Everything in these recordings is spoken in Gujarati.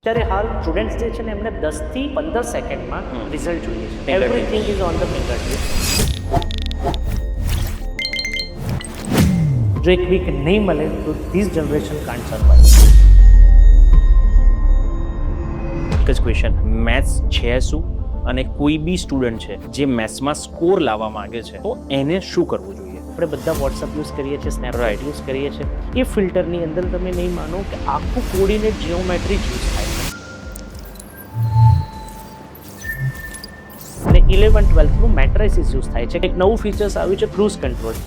ત્યારે હાલ સ્ટુડન્ટ્સ જે છે ને એમને 10 થી 15 સેકન્ડમાં રિઝલ્ટ જોઈએ છે. Everything is on the finger tip. જો એક વીક નહીં મળે તો ધીસ જનરેશન કાન્ટ સર્વાઈવ. એક જ ક્વેશ્ચન, મેથ્સ છે શું? અને કોઈ બી સ્ટુડન્ટ છે જે મેથ્સમાં સ્કોર લાવવા માંગે છે તો એને શું કરવું જોઈએ? આપણે બધા વોટ્સઅપ યુઝ કરીએ છીએ, સ્નેપચેટ યુઝ કરીએ છીએ. એ ફિલ્ટરની અંદર તમે નહીં માનો કે આખું કોર્ડિનેટ જીઓમેટ્રી યુઝ થાય છે. અને 11-12નું મેટ્રિસિસ યુઝ થાય છે. એક નવું ફીચર્સ આવ્યું છે, cruise control.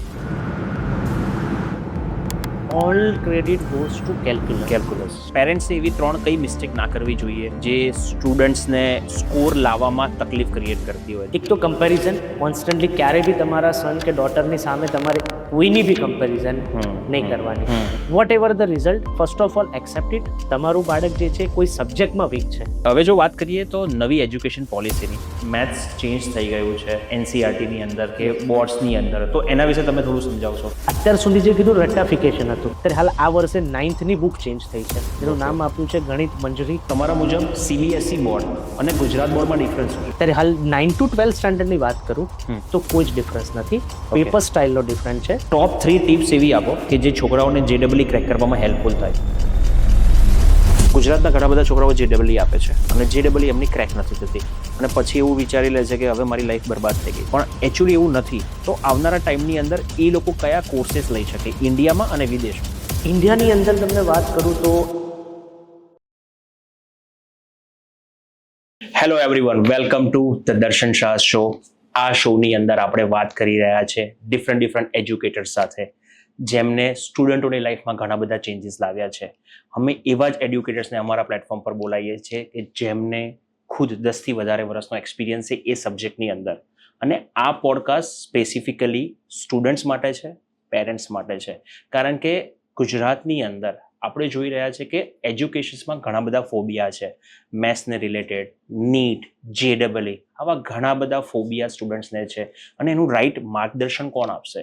All credit goes to calculus. પેરેન્ટ્સે એવી કઈ મિસ્ટેક ના કરવી જોઈએ જે સ્ટુડન્ટ્સને સ્કોર લાવવામાં તકલીફ ક્રિએટ કરતી હોય? એક તો કમ્પેરિઝન કોન્સ્ટન્ટલી ક્યારેય બી તમારા સન કે ડોટરની સામે તમારે કોઈની બી કમ્પેરિઝન નહીં કરવાની. Vote ever the result, first of all accept it. તમારું બાળક જે છે કોઈ સબ્જેક્ટમાં વીક છે. હવે જો વાત કરીએ તો નવી એજ્યુકેશન પોલિસીની, મેથ્સ ચેન્જ થઈ ગયું છે એનસીઆરટીની અંદર કે બોર્ડ્સની અંદર, તો એના વિશે તમે થોડું સમજાવશો? અત્યાર સુધી જે કીધું રટાફિકેશન હતું, ત્યારે હાલ આ વર્ષે 9thની બુક ચેન્જ થઈ છે. એનું નામ આપ્યું છે ગણિત મંજૂરી. તમારા મુજબ સીબીએસઈ બોર્ડ અને ગુજરાત બોર્ડમાં ડિફરન્સ શું છે? ત્યારે હાલ 9 to 12 સ્ટાન્ડર્ડની વાત કરું તો કોઈ જ ડિફરન્સ નથી. પેપર સ્ટાઇલનો ડિફરન્સ છે. ટોપ 3 ટિપ્સ એવી આપો કે જે છોકરાઓને જેડબલઈ ક્રેક કરવામાં હેલ્પફુલ થાય. ગુજરાતના ઘણા બધા છોકરાઓ જેડબલઈ આપે છે અને જેડબલઈ એમની ક્રેક નથી થતી અને પછી એવું વિચારી લે છે કે હવે મારી લાઈફ બરબાદ થઈ ગઈ. પણ એકચ્યુઅલી એવું નથી. તો આવનારા ટાઈમની અંદર એ લોકો કયા કોર્सेस લઈ શકે ઇન્ડિયામાં અને વિદેશમાં? ઇન્ડિયાની અંદર તમને વાત કરું તો hello everyone, welcome to the Darshan Shah show. આ શોની અંદર આપણે વાત કરી રહ્યા છે ડિફરન્ટ એજ્યુકેટર્સ સાથે જેમને સ્ટુડન્ટોની લાઈફમાં ઘણા બધા ચેન્જીસ લાવ્યા છે. અમે એવા જ એડ્યુકેટર્સને અમારા પ્લેટફોર્મ પર બોલાવીએ છીએ કે જેમને ખુદ 10 થી વધારે વર્ષનો એક્સપિરિયન્સ છે એ સબ્જેક્ટની અંદર. અને આ પોડકાસ્ટ સ્પેસિફિકલી સ્ટુડન્ટ્સ માટે છે, પેરેન્ટ્સ માટે છે. કારણ કે ગુજરાતની અંદર આપણે જોઈ રહ્યા છે કે એજ્યુકેશન્સમાં ઘણા બધા ફોબિયા છે. મેથ્સને રિલેટેડ, નીટ, જેડબલઈ, આવા ઘણા બધા ફોબિયા સ્ટુડન્ટ્સને છે. અને એનું રાઈટ માર્ગદર્શન કોણ આપશે,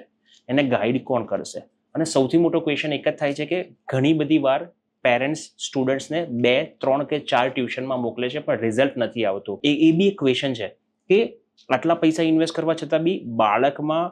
એને ગાઈડ કોણ કરશે? અને સૌથી મોટો ક્વેશ્ચન એક જ થાય છે કે ઘણી બધી વાર પેરેન્ટ્સ સ્ટુડન્ટ્સને 2, 3 કે 4 ટ્યુશનમાં મોકલે છે પણ રિઝલ્ટ નથી આવતું. એ બી એક ક્વેશ્ચન છે કે આટલા પૈસા ઇન્વેસ્ટ કરવા છતાં બી બાળકમાં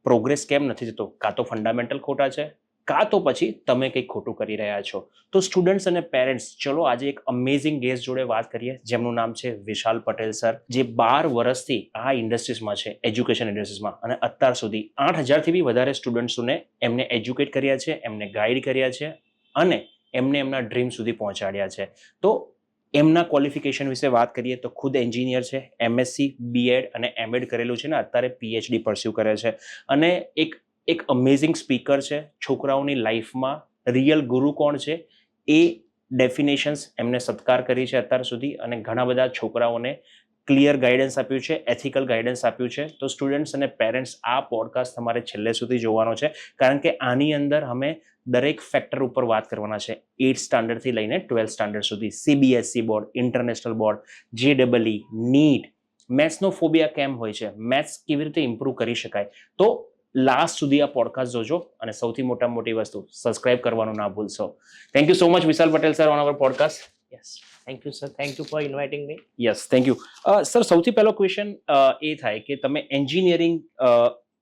પ્રોગ્રેસ કેમ નથી થતો? કાં તો ફંડામેન્ટલ ખોટા છે, કાં તો પછી તમે કંઈક ખોટું કરી રહ્યા છો. તો સ્ટુડન્ટ્સ અને પેરેન્ટ્સ, ચલો આજે એક અમેઝિંગ ગેસ્ટ જોડે વાત કરીએ જેમનું નામ છે વિશાલ પટેલ સર, જે 12 વર્ષથી આ ઇન્ડસ્ટ્રીઝમાં છે, એજ્યુકેશન ઇન્ડસ્ટ્રીઝમાં, અને અત્યાર સુધી 8000થી બી વધારે સ્ટુડન્ટ્સોને એમને એજ્યુકેટ કર્યા છે, એમને ગાઈડ કર્યા છે અને એમને એમના ડ્રીમ સુધી પહોંચાડ્યા છે. તો એમના ક્વોલિફિકેશન વિશે વાત કરીએ તો ખુદ એન્જિનિયર છે, એમએસસી, બીએડ અને એમએડ કરેલું છે ને અત્યારે પીએચડી પરસ્યુ કરે છે. અને એક અમેઝિંગ સ્પીકર છે. છોકરાઓની લાઈફમાં રિયલ ગુરુ કોણ છે એ ડેફિનેશન્સ એમને સત્કાર કરી છે અત્યાર સુધી અને ઘણા બધા છોકરાઓને ક્લિયર ગાઈડન્સ આપ્યું છે, એથિકલ ગાઈડન્સ આપ્યું છે. તો સ્ટુડન્ટ્સ અને પેરેન્ટ્સ, આ પોડકાસ્ટ તમારે છેલ્લે સુધી જોવાનો છે કારણ કે આની અંદર અમે દરેક ફેક્ટર ઉપર વાત કરવાના છે. 8th સ્ટાન્ડર્ડથી લઈને 12th સ્ટાન્ડર્ડ સુધી, CBSE board, international board, J double E, NEET, મેથ્સનો ફોબિયા કેમ હોય છે, મેથ્સ કેવી રીતે ઇમ્પ્રૂવ કરી શકાય. તો લાસ્ટ સુધી આ પોડકાસ્ટ જોજો અને સૌથી મોટી વસ્તુ, સબસ્ક્રાઇબ કરવાનું ના ભૂલશો. Thank you so much Vishal Patel sir on our podcast. Yes, thank you sir, thank you for inviting me. Yes, thank you sir. સૌથી પહેલો ક્વેશ્ચન એ થાય કે તમે એન્જિનિયરિંગ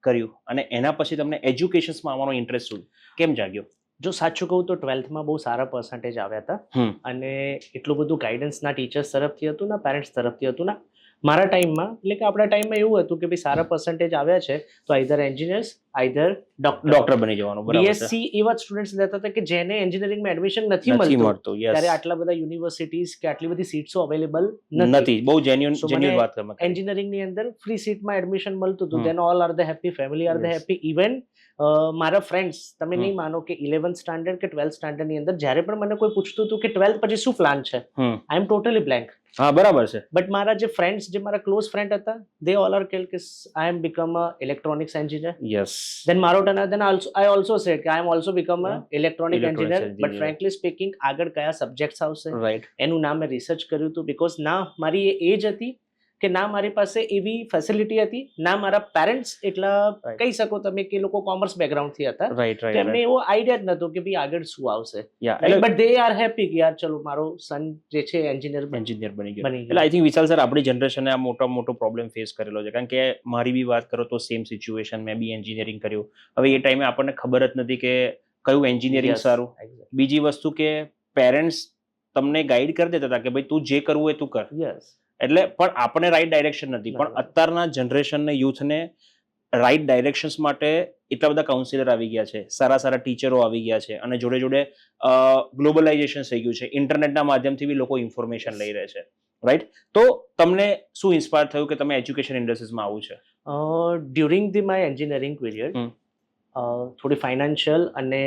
કર્યું અને એના પછી તમને એજ્યુકેશન્સમાં આવવાનો ઇન્ટરેસ્ટ કેમ જાગ્યો? જો સાચું કહું તો 12thમાં બહુ સારા પર્સન્ટેજ આવ્યા હતા અને એટલું બધું ગાઈડન્સ ના ટીચર્સ તરફથી હતું, ના પેરેન્ટ્સ તરફથી હતું. ના મારા ટાઈમમાં, એટલે કે આપણા ટાઈમમાં એવું હતું કે ભાઈ સારા પર્સન્ટેજ આવ્યા છે તો આઈધર એન્જિનિયર્સ, આઈધર ડોક્ટર બની જવાનું. બીએસસી એવા સ્ટુડન્ટ્સ લેતા હતા કે જેને એન્જિનિયરિંગમાં એડમિશન નથી મળતું. ત્યારે આટલા બધા યુનિવર્સિટીઝ કે આટલી બધી સીટ્સો અવેલેબલ નથી. બહુ જેન્યુઅન વાત કરવા. એન્જિનિયરિંગની અંદર ફ્રી સીટમાં એડમિશન મળતું હતું. Then all are the happy, family are the happy. Even મારા ફ્રેન્ડ્સ, તમે નહીં માનો કે 11th સ્ટાન્ડર્ડ કે 12th સ્ટાન્ડર્ડની અંદર જ્યારે પણ મને કોઈ પૂછતું હતું કે 12th પછી શું પ્લાન છે, આઈ એમ ટોટલી બ્લેન્ક. હા, બરાબર છે. બટ મારા જે ફ્રેન્ડ્સ, જે મારા ક્લોઝ ફ્રેન્ડ હતા, દે ઓલ આર કેલ કે I am become a electronics engineer. Yes. Then મારો turn, then I also said કે I am also become a electronic engineer. But frankly speaking, આગળ કયા સબ્જેક્ટ્સ આવશે રાઈટ, એનું નામ મેં રિસર્ચ કર્યું હતું. બીકોઝ ના મારી એ એજ હતી કે ના મારી પાસે એવી ફેસિલિટી હતી, ના મારા પેરેન્ટ્સ એટલા Right. કહી શકો તમે કે લોકો કોમર્સ બેકગ્રાઉન્ડથી હતા, રાઈટ તો એમને એવો આઈડિયા જ નહોતો કે ભાઈ આગળ શું આવશે. એટલે બટ દે આર હેપી કે યાર ચલો મારો સન જે છે એન્જિનિયર એન્જિનિયર બની ગયો. બની એટલે આઈ થિંક વિશાલ સર આપણી જનરેશને આ મોટો પ્રોબ્લેમ ફેસ કરેલો છે, કારણ કે મારી બી વાત કરો તો સેમ સિચ્યુએશન, મેં બી એન્જિનિયરિંગ કર્યું. હવે એ ટાઈમે આપણને ખબર જ નથી કે કયું એન્જિનિયરિંગ સારું. બીજી વસ્તુ કે પેરેન્ટ્સ તમને ગાઈડ કરી દેતા હતા કે ભાઈ તું જે કરવું હોય તું કર, યસ એટલે પણ આપણને રાઈટ ડાયરેક્શન નથી. પણ અત્યારના જનરેશનને યુથને રાઈટ ડાયરેક્શન્સ માટે એટલા બધા કાઉન્સિલર આવી ગયા છે, સારા ટીચરો આવી ગયા છે, અને જોડે જોડે ગ્લોબલાઇઝેશન થઈ ગયું છે, ઇન્ટરનેટના માધ્યમથી બી લોકો ઇન્ફોર્મેશન લઈ રહે છે, રાઈટ? તો તમને શું ઇન્સ્પાયર થયું કે તમે એજ્યુકેશન ઇન્ડસ્ટ્રીઝમાં આવું છે? During the my engineering period થોડી ફાઇનાન્શિયલ અને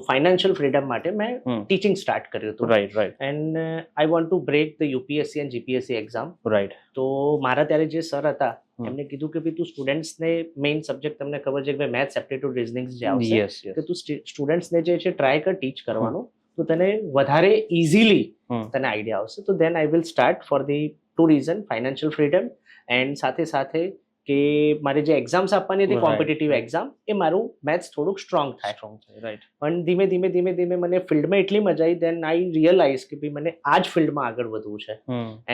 ફાઇનાન્શિયલ ફ્રીડમ માટે મેં ટીચિંગ સ્ટાર્ટ કર્યું હતું. Right and I want to break the UPSC and GPSC exam. Right. તો મારા ત્યારે જે સર હતા એમને કીધું કે ભાઈ તું સ્ટુડન્ટ્સને મેઇન સબ્જેક્ટ તમને ખબર છે કે મેથ્સ, એપ્ટિટ્યુડ, રીઝનિંગ જે આવશે, કે તું સ્ટુડન્ટ્સને જે છે ટ્રાય કર ટીચ કરવાનું, તો તને વધારે ઇઝીલી તને આઈડિયા આવશે. તો then I will start for the two reason, financial freedom and સાથે કે મારી જે એક્ઝામ્સ આપવાની હતી કોમ્પિટિટિવ એક્ઝામ, એ મારું મેથ્સ થોડુંક સ્ટ્રોંગ થાય. રાઈટ. પણ ધીમે મને ફિલ્ડમાં એટલી મજા આવી, દેન આઈ રિયલાઇઝ કે ભાઈ મને આ જ ફિલ્ડમાં આગળ વધવું છે.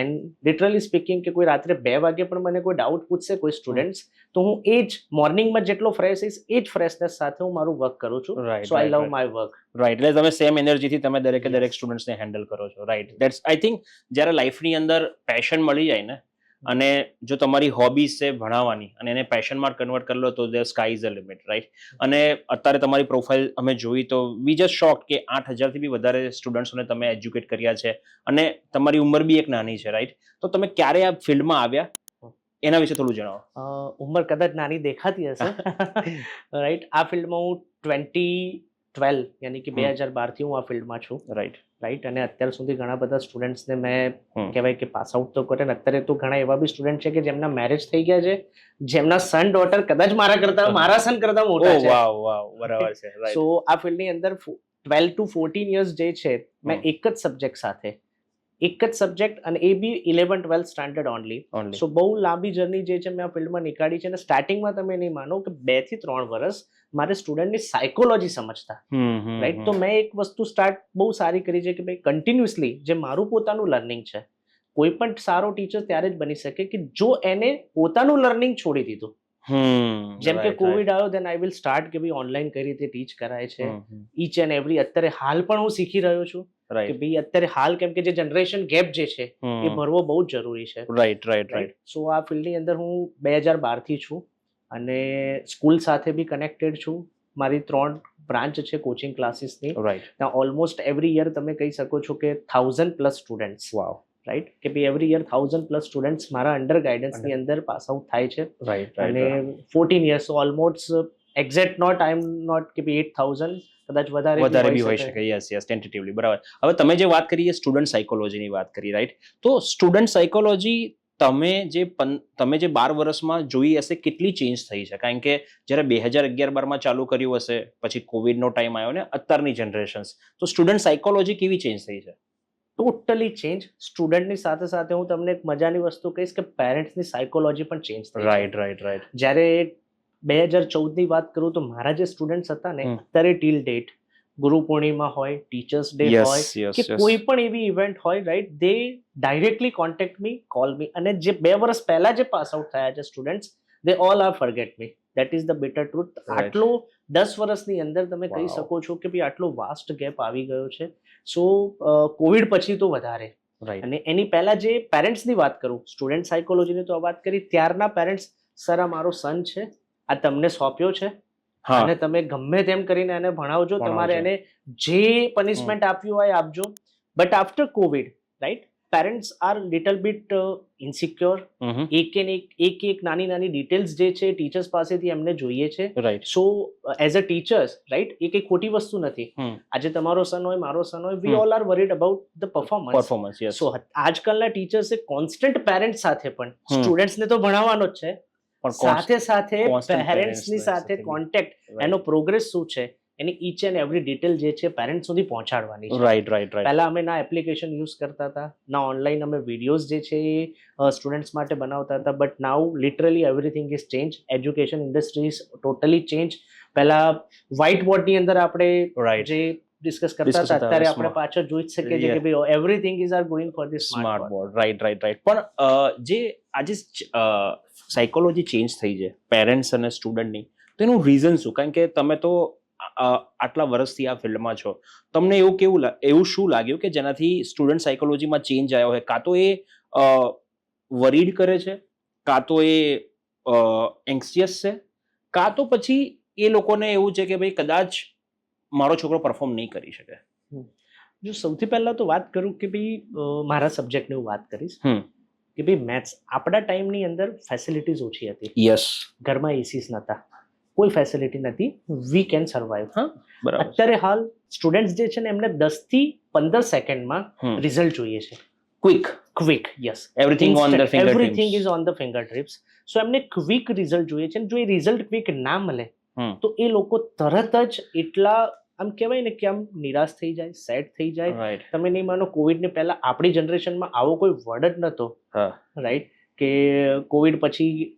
એન્ડ લિટરલી સ્પીકિંગ કે કોઈ રાત્રે 2 વાગે પણ મને કોઈ ડાઉટ પૂછશે કોઈ સ્ટુડન્ટ્સ, તો હું એ જ મોર્નિંગમાં જેટલો ફ્રેશ હઈશ એ જ ફ્રેશનેસ સાથે હું મારું વર્ક કરું છું. સો આઈ લવ માય વર્ક. રાઈટ. એટલે તમે સેમ એનર્જીથી તમે દરેક સ્ટુડન્ટ્સને હેન્ડલ કરો છો. રાઈટ. ધેટ્સ આઈ થિંક જ્યારે લાઈફની અંદર પેશન મળી જાય ને, અને જો તમારી હોબીઝ છે ભણાવવાની અને એને પેશનમાં કન્વર્ટ કરી લો, તો the sky is the limit, right? અને અત્યારે તમારી પ્રોફાઇલ અમે જોઈ તો વી જસ્ટ શોક કે 8,000થી બી વધારે સ્ટુડન્ટ્સોને તમે એજ્યુકેટ કર્યા છે, અને તમારી ઉંમર બી એક નાની છે, રાઈટ? તો તમે ક્યારે આ ફિલ્ડમાં આવ્યા, એના વિશે થોડું જણાવો. ઉંમર કદાચ નાની દેખાતી હશે, રાઈટ? આ ફિલ્ડમાં હું 2012 યાની કે 2012 થી હું આ ફિલ્ડમાં છું. રાઈટ. અને અત્યાર સુધી ઘણા બધા સ્ટુડન્ટ્સને મેં કહેવાય કે પાસ આઉટ તો કરે, ને અત્યારે તો ઘણા એવા બી સ્ટુડન્ટ છે કે જેમના મેરેજ થઈ ગયા છે, જેમના સન ડોટર કદાચ મારા સન કરતા મોટા છે. બરાબર છે. સો આ ફિલ્ડની અંદર 12 to 14 યર્સ જે છે મેં એક જ સબ્જેક્ટ સાથે, એક જ સબ્જેક્ટ, અને એ બી 11-12 સ્ટાન્ડર્ડ ઓનલી. સો બહુ લાંબી જર્ની જે છે મેં આ ફિલ્ડમાં નીકાળી છે. અને સ્ટાર્ટિંગમાં તમે નહીં માનો કે 2 થી 3 વર્ષ મારે સ્ટુડન્ટની સાયકોલોજી સમજતા, રાઈટ? તો મેં એક વસ્તુ સ્ટાર્ટ બહુ સારી કરી છે કે ભાઈ કન્ટિન્યુઅસલી જે મારું પોતાનું લર્નિંગ છે, કોઈ પણ સારો ટીચર ત્યારે જ બની શકે કે જો એને પોતાનું લર્નિંગ છોડી દીધું. જેમ કે કોવિડ આવ્યો, દેન આઈ વિલ સ્ટાર્ટ કે ભાઈ ઓનલાઈન કઈ રીતે ટીચ કરાય છે, ઈચ એન્ડ એવરી. અત્યારે હાલ પણ હું શીખી રહ્યો છું કે ભાઈ અત્યારે હાલ, કેમ કે જે જનરેશન ગેપ જે છે એ ભરવો બહુ જ જરૂરી છે. રાઈટ. સો આ ફિલ્ડની અંદર હું 2012 થી છું, અને સ્કૂલ સાથે બી કનેક્ટેડ છું. મારી 3 બ્રાન્ચ છે કોચિંગ ક્લાસીસની. ત્યાં ઓલમોસ્ટ એવરી યર તમે કહી શકો છો કે 1000+ સ્ટુડન્ટ્સ, રાઈટ? કે ભાઈ એવરી યર 1000+ સ્ટુડન્ટ્સ મારા અંડર ગાઈડન્સની અંદર પાસ આઉટ થાય છે. અને 14 years almost exact not, I am not કે ભાઈ 8000, કદાચ વધારે બી હોઈ શકે. Yes, tentatively. બરાબર. હવે તમે જે વાત કરી એ સ્ટુડન્ટ સાયકોલોજીની વાત કરી, રાઈટ? તો સ્ટુડન્ટ સાયકોલોજી તમે જે 12 વર્ષમાં જોઈ હશે, કેટલી ચેન્જ થઈ છે? કારણ કે જ્યારે 2011-12માં ચાલુ કર્યું હશે, પછી કોવિડનો ટાઈમ આવ્યો ને, અત્યારની જનરેશન્સ, તો સ્ટુડન્ટ સાયકોલોજી કેવી ચેન્જ થઈ છે? Totally change. સ્ટુડન્ટની સાથે હું તમને એક મજાની વસ્તુ કહીશ કે પેરેન્ટ્સની સાયકોલોજી પણ ચેન્જ થઈ. રાઈટ. જ્યારે 2014ની વાત કરું તો મારા જે સ્ટુડન્ટ્સ હતા ને, અત્યારે ટીલ ડેટ, ગુરુ પૂર્ણિમા હોય, ટીચર્સ ડે હોય, કે કોઈ પણ એવી ઇવેન્ટ હોય, રાઈટ, દે ડાયરેક્ટલી કોન્ટેક્ટ મી, કોલ મી. અને જે 2 વર્ષ પહેલા જે પાસ આઉટ થયા છે students, they all are forget me. That is the bitter truth. આટલો 10 વર્ષની અંદર તમે કહી શકો છો કે ભાઈ આટલો વાસ્ટ ગેપ આવી ગયો છે. સો કોવિડ પછી તો વધારે. અને એની પહેલા જે પેરેન્ટ્સની વાત કરું, સ્ટુડન્ટ સાયકોલોજીની તો વાત કરી, ત્યારના પેરેન્ટ્સ, સર આ મારો સન છે, આ તમને સોંપ્યો છે, અને તમે ગમે તેમ કરીને એને ભણાવજો, તમારે એને જે પનિશમેન્ટ આપ્યું હોય આપજો. But after Covid, right, parents are little bit insecure. એક નાની ડિટેલ્સ જે છે ટીચર્સ પાસેથી એમને જોઈએ છે. So as a teachers, right, એ કઈ ખોટી વસ્તુ નથી. આજે તમારો સન હોય, મારો સન હોય, we all are worried about the performance. So આજકાલના ટીચર્સે કોન્સ્ટન્ટ પેરેન્ટ્સ સાથે પણ સ્ટુડન્ટ્સને તો ભણાવવાનો જ છે, સાથે પેરેન્ટ્સની સાથે કોન્ટેક્ટ, એનો પ્રોગ્રેસ શું છે, એની ઈચ એન્ડ એવરી ડિટેલ જે છે પેરેન્ટ સુધી પહોંચાડવાની છે. રાઈટ પહેલા અમે ના એપ્લિકેશન યુઝ કરતા હતા, ના ઓનલાઈન અમે વિડીયોઝ જે છે એ સ્ટુડન્ટ્સ માટે બનાવતા હતા, but now literally everything is change. Education industry is totally change. પહેલા વ્હાઇટ બોર્ડની અંદર આપણે રાઈટ જે ડિસ્કસ કરતા Discuss હતા, હતા, અત્યારે smart. આપણે પાછળ જોઈ જ શકીએ છીએ કે ભાઈ everything is are going for the smart smart board. Right પણ જે આજે સાયકોલોજી ચેન્જ થઈ છે પેરેન્ટ્સ અને સ્ટુડન્ટની, તો એનું રીઝન શું? કારણ કે તમે તો આટલા વર્ષથી આ ફિલ્ડમાં છો, તમને એવું શું લાગ્યું કે જેનાથી સ્ટુડન્ટ સાયકોલોજીમાં ચેન્જ આવ્યો હોય? કાં તો એ વરીડ કરે છે, કાં તો એ એન્ક્સિયસ છે, કાં તો પછી એ લોકોને એવું છે કે ભાઈ કદાચ મારો છોકરો પરફોર્મ નહીં કરી શકે. જો સૌથી પહેલા તો વાત કરું કે ભાઈ મારા સબ્જેક્ટની હું વાત કરીશ કે ભાઈ મેથ્સ આપણા ટાઈમની અંદર ફેસિલિટીઝ ઓછી હતી. યસ, ઘરમાં એસીસ નહોતા, કોઈ ફેસિલિટી નથી, વી કેન સર્વાઈવ. બરાબર. અત્યારે હાલ સ્ટુડન્ટ્સ જે છે ને એમને 10 થી 15 સેકન્ડમાં રિઝલ્ટ જોઈએ છે. Quick yes, everything on the everything is on the finger tips. So એમને ક્વિક રિઝલ્ટ જોઈએ છે. જો એ રિઝલ્ટ ક્વિક ના મળે તો એ લોકો તરત જ એટલા આમ કહેવાય ને કે આમ નિરાશ થઈ જાય, સેડ થઈ જાય. રાઈટ. તમે નહીં માનો, કોવિડ ને પહેલા આપણી જનરેશનમાં આવો કોઈ વર્ડ જ નહોતો. રાઈટ, કે કોવિડ પછી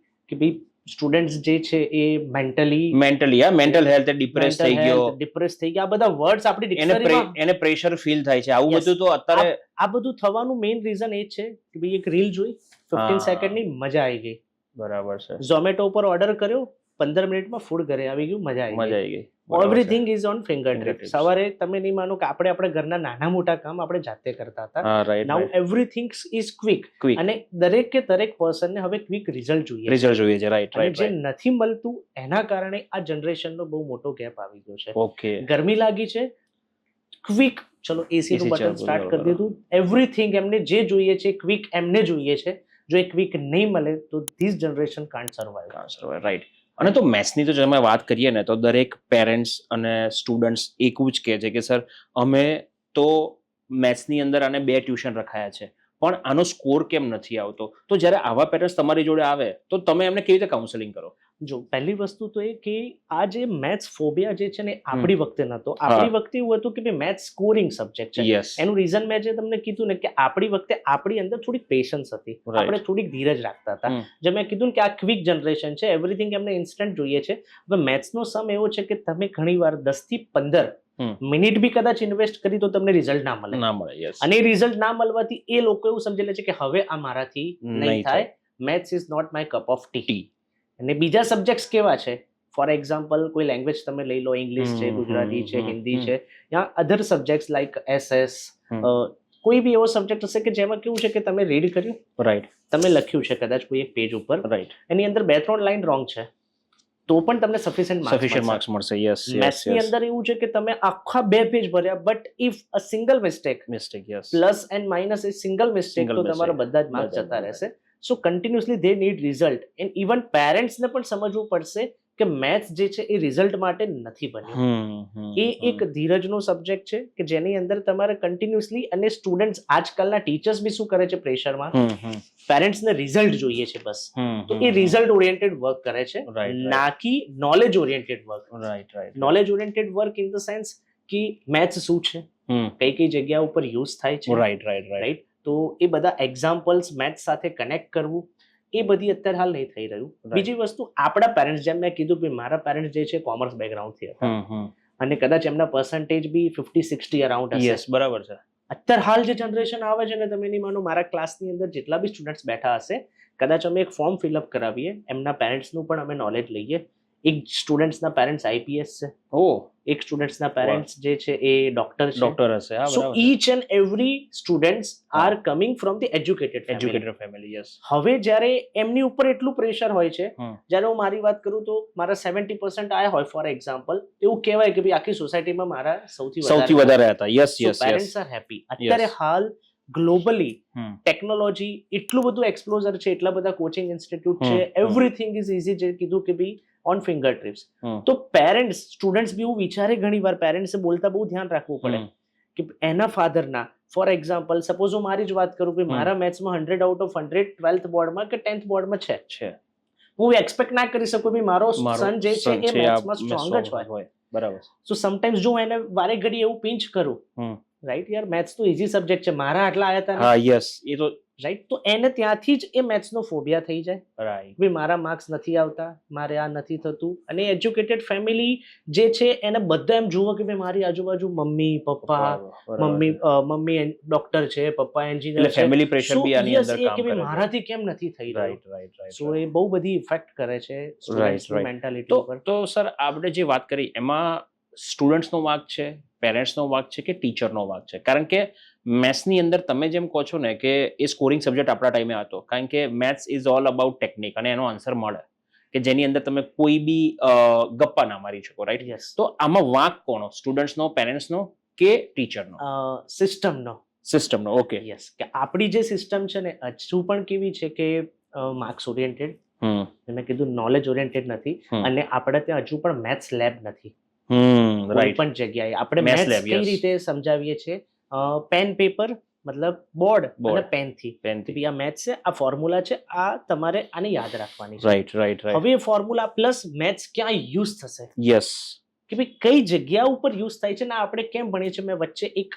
કે ભાઈ સ્ટુડન્ટ્સ જે છે એ મેન્ટલ હેલ્થ ડિપ્રેસ થઈ ગયો, આ બધા વર્ડ્સ આપણી ડિક્શનરીમાં એને પ્રેશર ફીલ થાય છે. આવું બધું તો અત્યારે આ બધું થવાનું મેઇન રીઝન એ છે કે ભાઈ એક રીલ જોઈ 15 સેકન્ડની, મજા આવી ગઈ. બરાબર છે. ઝોમેટો ઉપર ઓર્ડર કર્યો, 15 મિનિટમાં ફૂડ ઘરે આવી ગયું, મજા આવી ગઈ. Everything is on finger tip. સવારે તમે નહીં માનો કે આપણે આપણા ઘરના નાના મોટા કામ આપણે જાતે કરતા હતા. નાઉ એવરીથિંગ ઇઝ ક્વિક, અને દરેક પર્સનને હવે ક્વિક રિઝલ્ટ જોઈએ છે. રાઈટ. જે નથી મળતું એના કારણે આ જનરેશનનો બહુ મોટો ગેપ આવી ગયો છે. ઓકે. ગરમી લાગી છે, ક્વિક, ચલો એસી નું બટન સ્ટાર્ટ કરી દીધું. એવરીથિંગ એમને જે જોઈએ છે ક્વિક એમને જોઈએ છે. જો એ ક્વિક નહીં મળે તો this generation can't survive. Right. અને તો મેથ્સની તો તમે વાત કરીએ ને, તો દરેક પેરેન્ટ્સ અને સ્ટુડન્ટ્સ એકવું જ કહે છે કે સર અમે તો મેથ્સની અંદર આને 2 ટ્યુશન રખાયા છે, પણ આનો સ્કોર કેમ નથી આવતો? તો જ્યારે આવા પેરેન્ટ્સ તમારી જોડે આવે તો તમે એમને કેવી રીતે કાઉન્સેલિંગ કરો? જો પહેલી વસ્તુ તો એ કે આ જે મેથ્સ ફોબિયા જે છે ને આપણી વખતે નહોતો. આપણી વખતે એવું હતું કે મેથ્સ સ્કોરિંગ સબ્જેક્ટ છે. એનું રીઝન મેં જે તમને કીધું ને કે આપણી વખતે આપણી અંદર થોડીક પેશન્સ હતી, આપણે થોડીક ધીરજ રાખતા હતા. જે મેં કીધું કે આ ક્વિક જનરેશન છે, એવરીથિંગ એમને ઇન્સ્ટન્ટ જોઈએ છે. હવે મેથ્સનો સમ એવો છે કે તમે ઘણીવાર 10 થી 15 મિનિટ બી કદાચ ઇન્વેસ્ટ કરી તો તમને રિઝલ્ટ ના મળે. અને એ રિઝલ્ટ ના મળવાથી એ લોકો એવું સમજી લે છે કે હવે આ મારાથી નહીં થાય. Maths is not my cup of tea. અને બીજા સબ્જેક્ટ્સ કેવા છે? ફોર એક્ઝામ્પલ કોઈ લેંગ્વેજ તમે લઈ લો, ઇંગ્લિશ છે, ગુજરાતી છે, હિન્દી છે, યા અધર સબ્જેક્ટ્સ લાઈક SS, કોઈ બી એવો સબ્જેક્ટ હશે કે જેમાં કેવું છે કે તમે રીડ કર્યું, રાઈટ, તમે લખ્યું છે કદાચ કોઈ એક પેજ ઉપર, રાઈટ, એની અંદર 2-3 લાઈન રોંગ છે તો પણ તમને સફિશિયન્ટ માર્ક્સ મળશે. યસ. મેથ્સની અંદર એવું છે કે તમે આખા 2 પેજ ભર્યા, but if a single mistake, plus and minus a single mistake, તો તમારા બધા જ માર્ક્સ જતા રહેશે. So continuously they need result. And even પેરેન્ટ્સને પણ સમજવું પડશે કે મેથ્સ જે છે એ રિઝલ્ટ માટે નથી બન્યું. એ એક ધીરજનો સબ્જેક્ટ છે કે જેની અંદર તમારે કન્ટિન્યુઅસલી, અને સ્ટુડન્ટ્સ આજકાલના ટીચર્સ બી શું કરે છે પ્રેશરમાં, પેરેન્ટ્સને રિઝલ્ટ જોઈએ છે બસ. તો એ રિઝલ્ટ ઓરિએન્ટેડ વર્ક કરે છે, ના કે knowledge oriented work. Knowledge oriented work in the sense કે મેથ્સ શું છે, કઈ જગ્યા ઉપર યુઝ થાય છે, રાઈટ. તો એ બધા એક્ઝામ્પલ્સ મેથ્સ સાથે કનેક્ટ કરવું, એ બધી અત્યારે હાલ નહીં થઈ રહ્યું. બીજી વસ્તુ, આપણા પેરેન્ટ્સ, જેમ મેં કીધું કે મારા પેરેન્ટ્સ જે છે કોમર્સ બેકગ્રાઉન્ડથી હતા, અને કદાચ એમના પર્સન્ટેજ બી 50-60 અરાઉન્ડ હશે. બરાબર છે. અત્યારે હાલ જે જનરેશન આવે છે ને, તમે નહીં માનો, મારા ક્લાસની અંદર જેટલા બી સ્ટુડન્ટ્સ બેઠા હશે, કદાચ અમે એક ફોર્મ ફિલઅપ કરાવીએ, એમના પેરેન્ટ્સનું પણ અમે નોલેજ લઈએ. એક સ્ટુડન્ટ્સના પેરેન્ટ્સ IPS છે, એક સ્ટુડન્ટ્સના પેરેન્ટ્સ જે છે એ ડોક્ટર હશે. So each and every students are coming from the educated family. Yes. હવે જ્યારે એમની ઉપર એટલું પ્રેશર હોય છે, જ્યારે હું મારી વાત કરું તો મારા 70% આયા હોય ફોર એક્ઝામ્પલ, એવું કહેવાય કે ભાઈ આખી સોસાયટીમાં મારા સૌથી વધારે હતા. યસ. Parents are happy. અત્યારે હાલ ગ્લોબલી ટેકનોલોજી એટલું બધું એક્સપ્લોઝર છે, એટલા બધા કોચિંગ ઇન્સ્ટિટ્યૂટ છે, એવરીથિંગ ઇઝ ઇઝી. જે કીધું કે ભાઈ ઓન ફિંગર ટિપ્સ. તો પેરેન્ટ્સ, સ્ટુડન્ટ્સ બી એવું વિચારે ઘણીવાર, પેરેન્ટ્સે બોલતા બહુ ધ્યાન રાખવું પડે કે એના ફાધરના, ફોર એક્ઝામ્પલ સપોઝ હું મારી જ વાત કરું કે મારા મેથ્સમાં 100 આઉટ ઓફ 100 12th બોર્ડમાં કે 10th બોર્ડમાં છે, હું એક્સપેક્ટ ના કરી શકું કે મારો સન જે છે એ મેથ્સમાં સ્ટ્રોંગ જ હોય. બરાબર. સો સમટાઈમ્સ જો એને વારે ઘડી એવું પિંચ કરું, રાઈટ, યાર મેથ્સ તો ઇઝી સબ્જેક્ટ છે, મારા આટલા આવ્યા હતા, હા યસ, એ તો રાઈટ, તો એને ત્યાંથી જ એ મેથ્સનો ફોબિયા થઈ જાય, રાઈટ. ભાઈ મારા માર્ક્સ નથી આવતા, મારે આ નથી થતું. અને એજ્યુકેટેડ ફેમિલી જે છે એને બધા એમ જુઓ કે ભાઈ મારી આજુબાજુ મમ્મી પપ્પા, મમ્મી ડોક્ટર છે, પપ્પા એન્જિનિયર એટલે છે, ફેમિલી પ્રેશર So, બી આની yes, અંદર એ કામ કે કરે ભાઈ છે. મારાથી કેમ નથી થઈ રહ્યું, રાઈટ રાઈટ રાઈટ. સો એ બહુ બધી ઇફેક્ટ કરે છે સ્ટુડન્ટ્સની right. મેન્ટાલિટી ઉપર. તો સર આપણે જે વાત કરી એમાં સ્ટુડન્ટ્સનો વાંક છે, પેરેન્ટ્સનો વાંક છે કે ટીચરનો વાંક છે? કારણ કે મેથ્સની અંદર તમે જેમ કહો છો ને કે એ સ્કોરિંગ સબ્જેક્ટ આપણા ટાઈમે હતો, કારણ કે maths is all about technique અને એનો આન્સર મળે કે જેની અંદર તમે કોઈ બી ગપ્પા ના મારી શકો, રાઈટ? યસ, તો આમાં વાંક કોનો, સ્ટુડન્ટ્સનો, પેરેન્ટ્સનો કે ટીચરનો? સિસ્ટમનો. સિસ્ટમનો. ઓકે. યસ, કે આપણી જે સિસ્ટમ છે ને હજુ પણ કેવી છે કે માર્ક્સ ઓરિએન્ટેડ, મેં કીધું નોલેજ ઓરિએન્ટેડ નથી, અને આપણે ત્યાં હજુ પણ મેથ્સ લેબ નથી કોઈ રાઈટ. પણ જગ્યાએ. આપણે Maths મેથ્સ lab, કઈ yes. રીતે સમજાવીએ છીએ, પેન પેપર મતલબ બોર્ડ અને Board. પેનથી, પેનથી. આ મેથ્સ છે, આ ફોર્મ્યુલા છે, આ તમારે આને યાદ રાખવાની છે. Right right right. હવે એ ફોર્મ્યુલા પ્લસ મેથ્સ ક્યાં યુઝ થશે, યસ. કે ભાઈ કઈ જગ્યા ઉપર યુઝ થાય છે ને આપણે કેમ ભણીએ છીએ. મેં વચ્ચે એક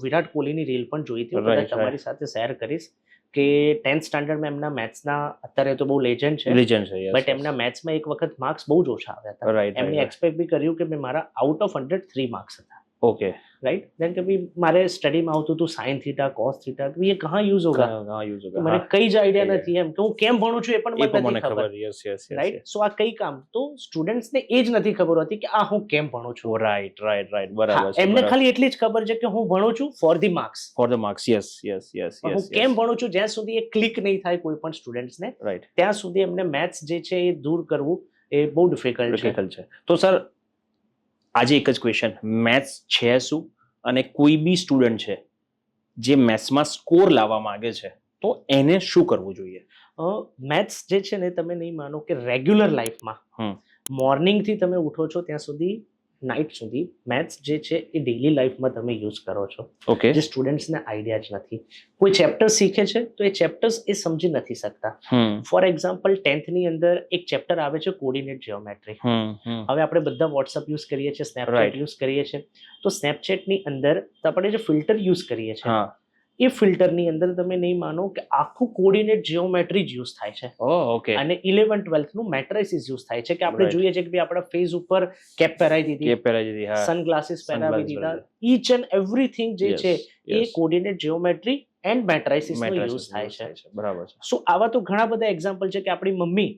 વિરાટ કોહલીની રીલ પણ જોઈ હતી, હું Right, કદાચ તમારી સાથે શેર કરીશ, કે 10th સ્ટાન્ડર્ડમાં એમના મેથ્સના, અત્યારે તો બહુ લેજન્ડ છે, રિલીજન છે. યસ. બટ એમના મેથ્સમાં એક વખત માર્ક્સ બહુ જ ઓછા આવ્યા હતા. રાઈટ એમને રાઈટ. એક્સપેક્ટ બી કર્યું કે ભાઈ મારા આઉટ ઓફ 100 3 માર્ક્સ હતા, ઓકે. राइट, देन कभी मारे स्टडी में આવતું હતું sin थीटा cos थीटा, ये कहाँ यूज होगा, હા યુઝ तो મને કઈ જ આઈડિયા કઈ નથી એમ, કે હું કેમ ભણું છું એ પણ એ પણ મને મને નથી ખબર, ખબર. Yes yes right. સો આ કઈ કામ, તો સ્ટુડન્ટ્સ ને એ જ નથી ખબર હોતી કે આ હું કેમ ભણું છું. Right right right. હા, બરાબર છે. એમને ખાલી એટલી જ ખબર છે કે હું ભણું છું for the marks, for the marks. Yes yes yes હું યસ. કેમ ભણું છું જ્યાં સુધી એ ક્લિક નહીં થાય કોઈ પણ સ્ટુડન્ટ્સ ને, રાઈટ. ત્યાં સુધી એમને મેથ્સ જે છે એ દૂર કરવું એ બહુ ડિફિકલ્ટ છે. ડિફિકલ્ટ છે. તો સર આજે એક જ ક્વેશ્ચન, મેથ્સ છે શું, અને કોઈ બી સ્ટુડન્ટ છે જે મેથ્સમાં સ્કોર લાવવા માંગે છે તો એને શું કરવું જોઈએ? મેથ્સ જે છે ને, તમે નહીં માનો કે રેગ્યુલર લાઈફમાં મોર્નિંગથી તમે ઉઠો છો ત્યાં સુધી નાઇટ સુધી મેથ્સ જે છે એ ડેઇલી લાઈફમાં તમે યુઝ કરો છો. ઓકે. જે સ્ટુડન્ટ્સને આઈડિયા જ નથી. કોઈ ચેપ્ટર શીખે છે તો એ ચેપ્ટર્સ એ સમજી નથી શકતા. ફોર એક્ઝામ્પલ 10th ની અંદર એક ચેપ્ટર આવે છે કોર્ડિનેટ જીઓમેટ્રી. હવે આપણે બધા વોટ્સઅપ યુઝ કરીએ છીએ, સ્નેપચેટ યુઝ કરીએ છીએ, તો સ્નેપચેટની અંદર આપણે જે ફિલ્ટર યુઝ કરીએ છીએ, એ ફિલ્ટરની અંદર તમે નહીં માનો કે આખું કોર્ડિનેટ જીઓમેટ્રી જ યુઝ થાય છે. ઓકે. અને 11th-12th નું મેટ્રિસીસ યુઝ થાય છે, કે આપણે Right. જોઈએ છે કે ભાઈ આપણા ફેસ ઉપર કેપ પહેરાવી દીધી, કે પહેલા જતી. હા. સનગ્લાસીસ પહેરાવી Sunglasses દીધા, પહેરાવી ઈચ એન્ડ એવરીથિંગ જે Yes, છે એ yes. Coordinate geometry and matrices નો Matrices યુઝ થાય use છે. બરાબર છે. સો આવા તો ઘણા બધા એક્ઝામ્પલ છે કે આપણી મમ્મી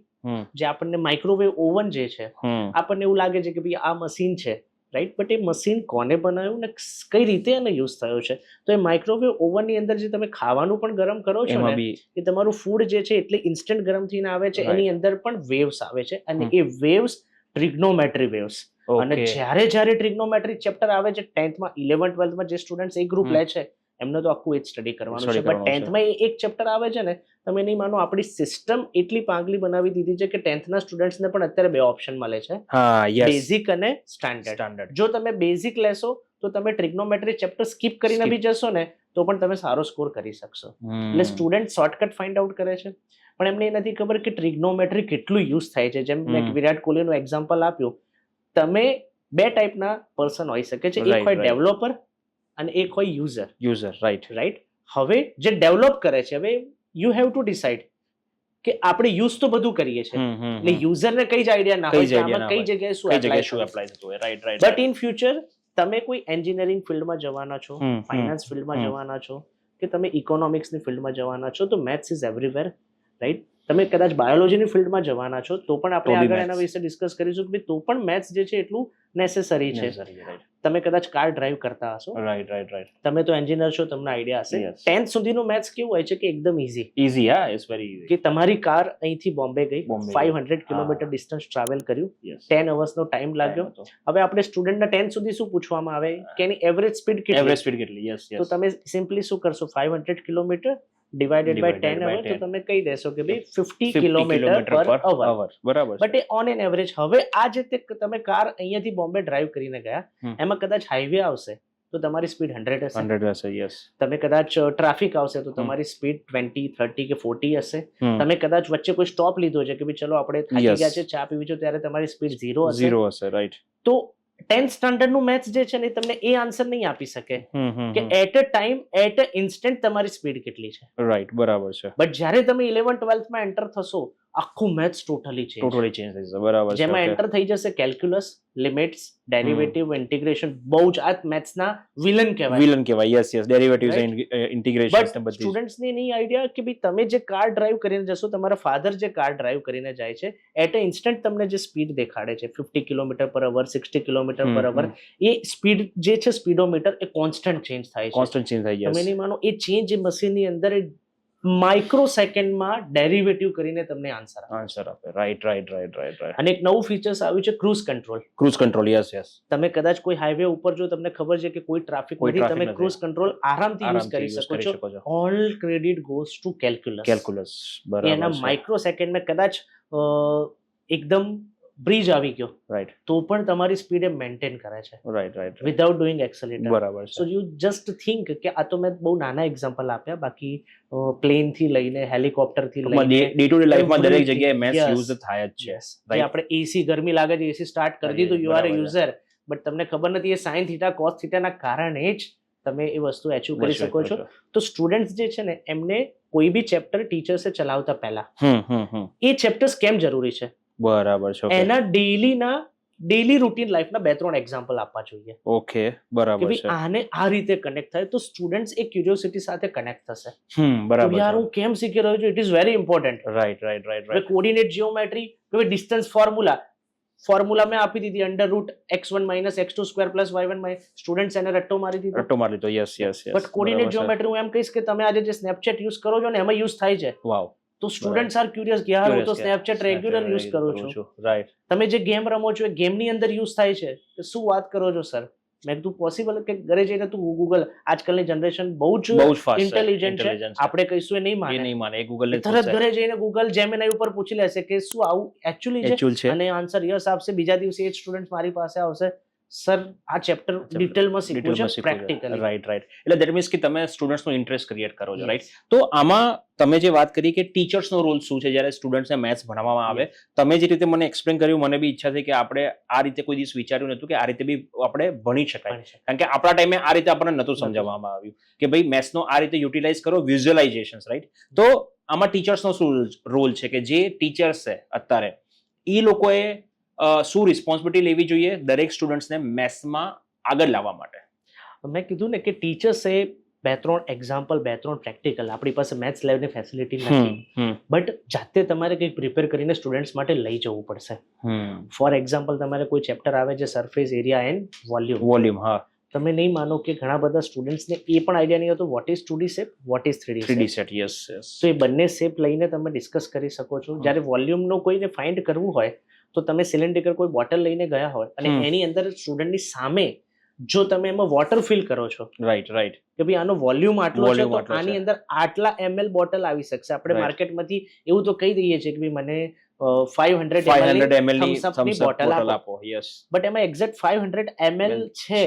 જે આપણને માઇક્રોવેવ ઓવન જે છે, આપણને એવું લાગે છે કે ભાઈ આ મશીન છે, રાઈટ, બટ એ મશીન કોને બનાવ્યું ને કઈ રીતે એને યુઝ થયો છે. તો એ માઇક્રોવેવ ઓવનની અંદર જે તમે ખાવાનું પણ ગરમ કરો છો એમાં ને, બી કે તમારું ફૂડ જે છે એટલે ઇન્સ્ટન્ટ ગરમ થઈને આવે છે, Right. એની અંદર પણ વેવ્સ આવે છે, અને એ વેવ્સ ટ્રિગ્નોમેટ્રી વેવ્સ. અને ઓકે. જ્યારે ટ્રિગ્નોમેટ્રી ચેપ્ટર આવે છે 10thમાં, 11th-12thમાં જે સ્ટુડન્ટ્સ એ ગ્રુપ લે છે એમને તો આખું એ જ સ્ટડી કરવાનું Study છે, બટ કરવાનું છે. 10thમાં એક ચેપ્ટર આવે છે ને, તમે નહીં માનો આપણી સિસ્ટમ એટલી પાગલી બનાવી દીધી છે કે 10thના સ્ટુડન્ટ્સને પણ અત્યારે 2 ઓપ્શન મળે છે, હા યસ. બેઝિક અને સ્ટાન્ડર્ડ. સ્ટાન્ડર્ડ. જો તમે બેઝિક લેશો તો તમે ટ્રિગ્નોમેટ્રી ચેપ્ટર સ્કીપ કરીને Skip. બી જશો ને તો પણ તમે સારો સ્કોર કરી શકશો. એટલે સ્ટુડન્ટ શોર્ટકટ ફાઇન્ડ આઉટ કરે છે, પણ એમને એ નથી ખબર કે ટ્રિગ્નોમેટ્રી કેટલું યુઝ થાય છે. જેમ મેં વિરાટ કોહલીનું એક્ઝામ્પલ આપ્યું, તમે 2 ટાઈપના પર્સન હોઈ શકે છે, એક Right, હોય right. ડેવલપર અને એક હોય યુઝર, યુઝર. રાઈટ. રાઈટ. હવે જે ડેવલપ કરે છે, હવે યુ હેવ ટુ ડિસાઇડ કે આપણે યુઝ તો બધું કરીએ છીએ, એટલે યુઝરને કઈ જ આઈડિયા ના કઈ હોય જ કે idea આમાં ના કઈ હોય. જગ્યાએ શું કઈ જગ્યાએ એપ્લાય શું કરવું. એપ્લાય થતું હોય? Right right. But in future તમે કોઈ એન્જિનિયરિંગ ફિલ્ડમાં જવાના છો, ફાઇનાન્સ ફિલ્ડમાં જવાના છો, કે તમે ઇકોનોમિક્સની ફિલ્ડમાં જવાના છો, તો મેથ્સ ઇઝ એવરીવેર, રાઈટ. તમે કદાચ બાયોલોજીની ફિલ્ડમાં જવાના છો તો પણ આપણે તો બી આગળ maths. એના વિશે ડિસ્કસ કરીશું કે ભાઈ તો પણ મેથ્સ જે છે એટલું નેસેસરી છે. રાઈટ તમે કદાચ કાર ડ્રાઈવ કરતા હશો, રાઈટ રાઈટ. તમે તો એન્જિનિયર છો, તમને આઈડિયા હશે. Yes. 10th સુધીનું મેથ્સ કેવું હોય છે કે એકદમ ઈઝી, ઇઝી. હા, ઇટ્સ વેરી ઇઝી. કે તમારી કાર અહીંથી બોમ્બે ગઈ, બોમ્બે ગઈ. 500 કિલોમીટર ડિસ્ટન્સ ટ્રાવેલ કર્યું, યસ. 10 અવર્સનો ટાઈમ લાગ્યો. હવે આપણે સ્ટુડન્ટના 10th સુધી શું પૂછવામાં આવે કે એની એવરેજ સ્પીડ કેટલી, એવરેજ સ્પીડ કેટલી? યસ તો યસ. તમે સિમ્પલી શું કરશો, 500 કિલોમીટર ડિવાઇડેડ બાય 10 અવર, તો તમે કહી દેશો કે ભાઈ 50 કિલોમીટર પર અવર. બરાબર. But A on an average. હવે આ જે તમે કાર અહીંયાથી બોમ્બે ડ્રાઈવ કરીને ગયા, એમાં કદાચ હાઈવે આવશે તો તમારી સ્પીડ 100 હશે, 100 હશે. યસ. તમે કદાચ ટ્રાફિક આવશે તો તમારી સ્પીડ 20, 30 કે 40 હશે. તમે કદાચ વચ્ચે કોઈ સ્ટોપ લીધો છે કે ભાઈ ચલો આપણે થાકી Yes. ગયા છે, ચા પીવી છે, ત્યારે તમારી સ્પીડ 0 હશે. 0 હશે. રાઈટ. તો 10th સ્ટાન્ડર્ડ નું મેથ્સ જે છે ને એ તમને એ આન્સર નહીં આપી શકે કે at a time at a instant તમારી સ્પીડ કેટલી છે. રાઈટ, બરાબર છે. બટ જ્યારે તમે 11th 12th માં એન્ટર થશો, આખું maths totally change, totally change થઈ જશે, બરાબર છે. જેમાં એન્ટર થઈ જશે કેલ્ક્યુલસ, લિમિટ્સ, ડેરિવેટિવ, ઇન્ટિગ્રેશન. બહુ જ આ મેથ્સ ના વિલન કહેવાય. વિલન કહેવાય, યસ યસ, ડેરિવેટિવ્સ એન્ડ ઇન્ટિગ્રેશન્સ ને બટ બધી. સ્ટુડન્ટ્સ ને નહીં આઈડિયા કે ભાઈ તમે જે કાર ડ્રાઈવ કરીને જશો, તમારા ફાધર જે કાર ડ્રાઈવ કરીને જાય છે, એટ અ ઇન્સ્ટન્ટ તમને જે સ્પીડ દેખાડે છે 50 km/h 60 km/h, એ સ્પીડ જે છે સ્પીડોમીટર એ કોન્સ્ટન્ટ ચેન્જ થાય છે. કોન્સ્ટન્ટ ચેન્જ થઈ તમે જશે. નહીં માનો, એ ચેન્જ એ મશીનની અંદર માઇક્રો સેકન્ડમાં ડેરિવેટિવ કરીને તમને આન્સર આપે. આન્સર આપે. Right right right right right. અને એક નવું ફીચર્સ આવ્યું છે cruise control. Cruise control, yes yes. તમે કદાચ કોઈ હાઈવે ઉપર જો તમને ખબર છે કે કોઈ ટ્રાફિક કોઈ નથી, traffic તમે નથી. ક્રૂઝ કંટ્રોલ આરામથી યુઝ કરી શકો છો. All credit goes to calculus. Calculus, બરાબર એના છે. માઇક્રો સેકન્ડમાં કદાચ એકદમ બ્રિજ આવી ગયો રાઈટ તો પણ તમારી સ્પીડ એ મેન્ટેન કરે છે right right. Without doing accelerator. બરાબર સો છે. યુ જસ્ટ થિંક કે આ તો મેં બહુ નાના એક્ઝામ્પલ આપ્યા, બાકી પ્લેન થી લઈને હેલિકોપ્ટર થી લઈને ડે ટુ ડે લાઈફમાં દરેક everything, જગ્યાએ મેથ્સ yes. યુઝ થાય જ છે. Yes. જે Right. આપણે એસી ગરમી લાગે છે, એસી સ્ટાર્ટ કરી દીધું, યુ આર અ બરાબર છે. યુઝર, બટ તમને ખબર નથી એ સાઇન થીટા કોસ થીટાના કારણે જ તમે એ વસ્તુ એચીવ કરી શકો છો. તો સ્ટુડન્ટ્સ જે છે ને એમને કોઈ બી ચેપ્ટર ટીચર્સે ચલાવતા પહેલા એ ચેપ્ટર્સ કેમ જરૂરી છે, બરાબર છે. એના ડેઈલી રૂટીન લાઈફના 2-3 એક્ઝામ્પલ આપવા જોઈએ ઓકે, કે બરાબર ભાઈ છે. આને આ રીતે કનેક્ટ થાય તો સ્ટુડન્ટ્સ એ ક્યુરિયોસિટી સાથે કનેક્ટ થશે. બરાબર યાર છે. હું કેમ શીખી રહ્યો છું, it is very important. Right right right હવે રાઈટ. કોઓર્ડિનેટ જીઓમેટ્રી, હવે ડિસ્ટન્સ ફોર્મ્યુલા મેં આપી દીધી, √ x1 - x2² + y1 - સ્ટુડન્ટ્સ એને રટ્ટો મારી દીધો. રટ્ટો મારી લીધો, yes yes yes. But coordinate geometry હું એમ કહીશ કે તમે આજે જે સ્નેપચેટ યુઝ કરો છો ને એમાં યુઝ થાય છે, વાવ. તો સ્ટુડન્ટ્સ આર ક્યુરિયસ કે યાર હું તો સ્નેપચેટ રેગ્યુલર યુઝ કરું છું. રાઈટ. તમે જે ગેમ રમો છો એ ગેમની અંદર યુઝ થાય છે, તો શું વાત કરો છો સર? મેં કીધું પોસિબલ કે ઘરે જઈને તું ગૂગલ, આજકાલની જનરેશન બહુ જ બહુ જ ફાસ્ટ ઇન્ટેલિજન્ટ છે, આપણે કહીશું એ નહીં એ માને, નહીં માને, એ ગૂગલ ને તરત ઘરે જઈને ગૂગલ જેમિનાઈ ઉપર પૂછી લેશે કે શું આવું એકચ્યુઅલી છે, એક્ચ્યુઅલ છે. અને આન્સર યસ આપશે. બીજા દિવસે એ જ સ્ટુડન્ટ મારી પાસે આવશે, સર આ ચેપ્ટર ડિટેલમાં શીખવું છે પ્રેક્ટિકલી. Right right. એટલે ધેટ મીન્સ કે તમે સ્ટુડન્ટ્સનો ઇન્ટરેસ્ટ ક્રિએટ કરો છો, રાઈટ. તો આમાં તમે જે વાત કરી કે ટીચર્સનો રોલ શું છે જ્યારે સ્ટુડન્ટ્સને મેથ્સ ભણાવવામાં આવે, તમે જે રીતે મને એક્સપ્લેન કર્યું, મને બી ઈચ્છા થઈ કે આપણે આ રીતે કોઈ દિવસ વિચાર્યું નહોતું કે આ રીતે બી આપણે ભણી શકાય, કારણ કે આપણા ટાઈમે આ રીતે આપણને નહોતું સમજાવવામાં આવ્યું કે ભાઈ મેથ્સનો આ રીતે યુટિલાઇઝ કરો, વિઝ્યુઅલાઇઝેશન્સ, રાઈટ. તો આમાં ટીચર્સનો શું રોલ છે કે જે ટીચર્સ છે અત્યારે એ લોકોએ શું રિસ્પોન્સિબિલિટી લેવી જોઈએ દરેક સ્ટુડન્ટ્સને મેથ્સમાં આગળ લાવવા માટે? મેં કીધું ને કે ટીચર્સે 2-3 એક્ઝામ્પલ, 2-3 પ્રેક્ટિકલ, આપણી પાસે મેથ્સ લેબની ફેસિલિટી નથી, બટ જાતે તમારે કંઈક પ્રિપેર કરીને સ્ટુડન્ટ્સ માટે લઈ જવું પડશે. ફોર એક્ઝામ્પલ તમારે કોઈ ચેપ્ટર આવે છે સરફેસ એરિયા એન્ડ વોલ્યુમ. હા. તમે નહીં માનો કે ઘણા બધા સ્ટુડન્ટ્સને એ પણ આઈડિયા નહીં હતો what is 2D shape, what is 3D set. Yes yes. તો એ બંને શેપ લઈને તમે ડિસ્કસ કરી શકો છો. જ્યારે વોલ્યુમનો કોઈને ફાઇન્ડ કરવું હોય તો તમે સિલિન્ડ્રિકલ કોઈ બોટલ લઈને ગયા હોય અને એની અંદર સ્ટુડન્ટની સામે જો તમે એમાં વોટર ફિલ કરો છો, રાઈટ રાઈટ, કે ભાઈ આનો વોલ્યુમ આટલો છે Volume તો આટલો આની છે. અંદર આટલા ml બોટલ આવી શકશે. આપણે Right. માર્કેટમાંથી એવું તો કહી દઈએ છીએ કે ભાઈ મને 500 500 ml ની thumbs up ની thumbs up બોટલ બોટલ આપો, આપો. યસ. બટ એમાં એક્ઝેક્ટ 500 ml છે,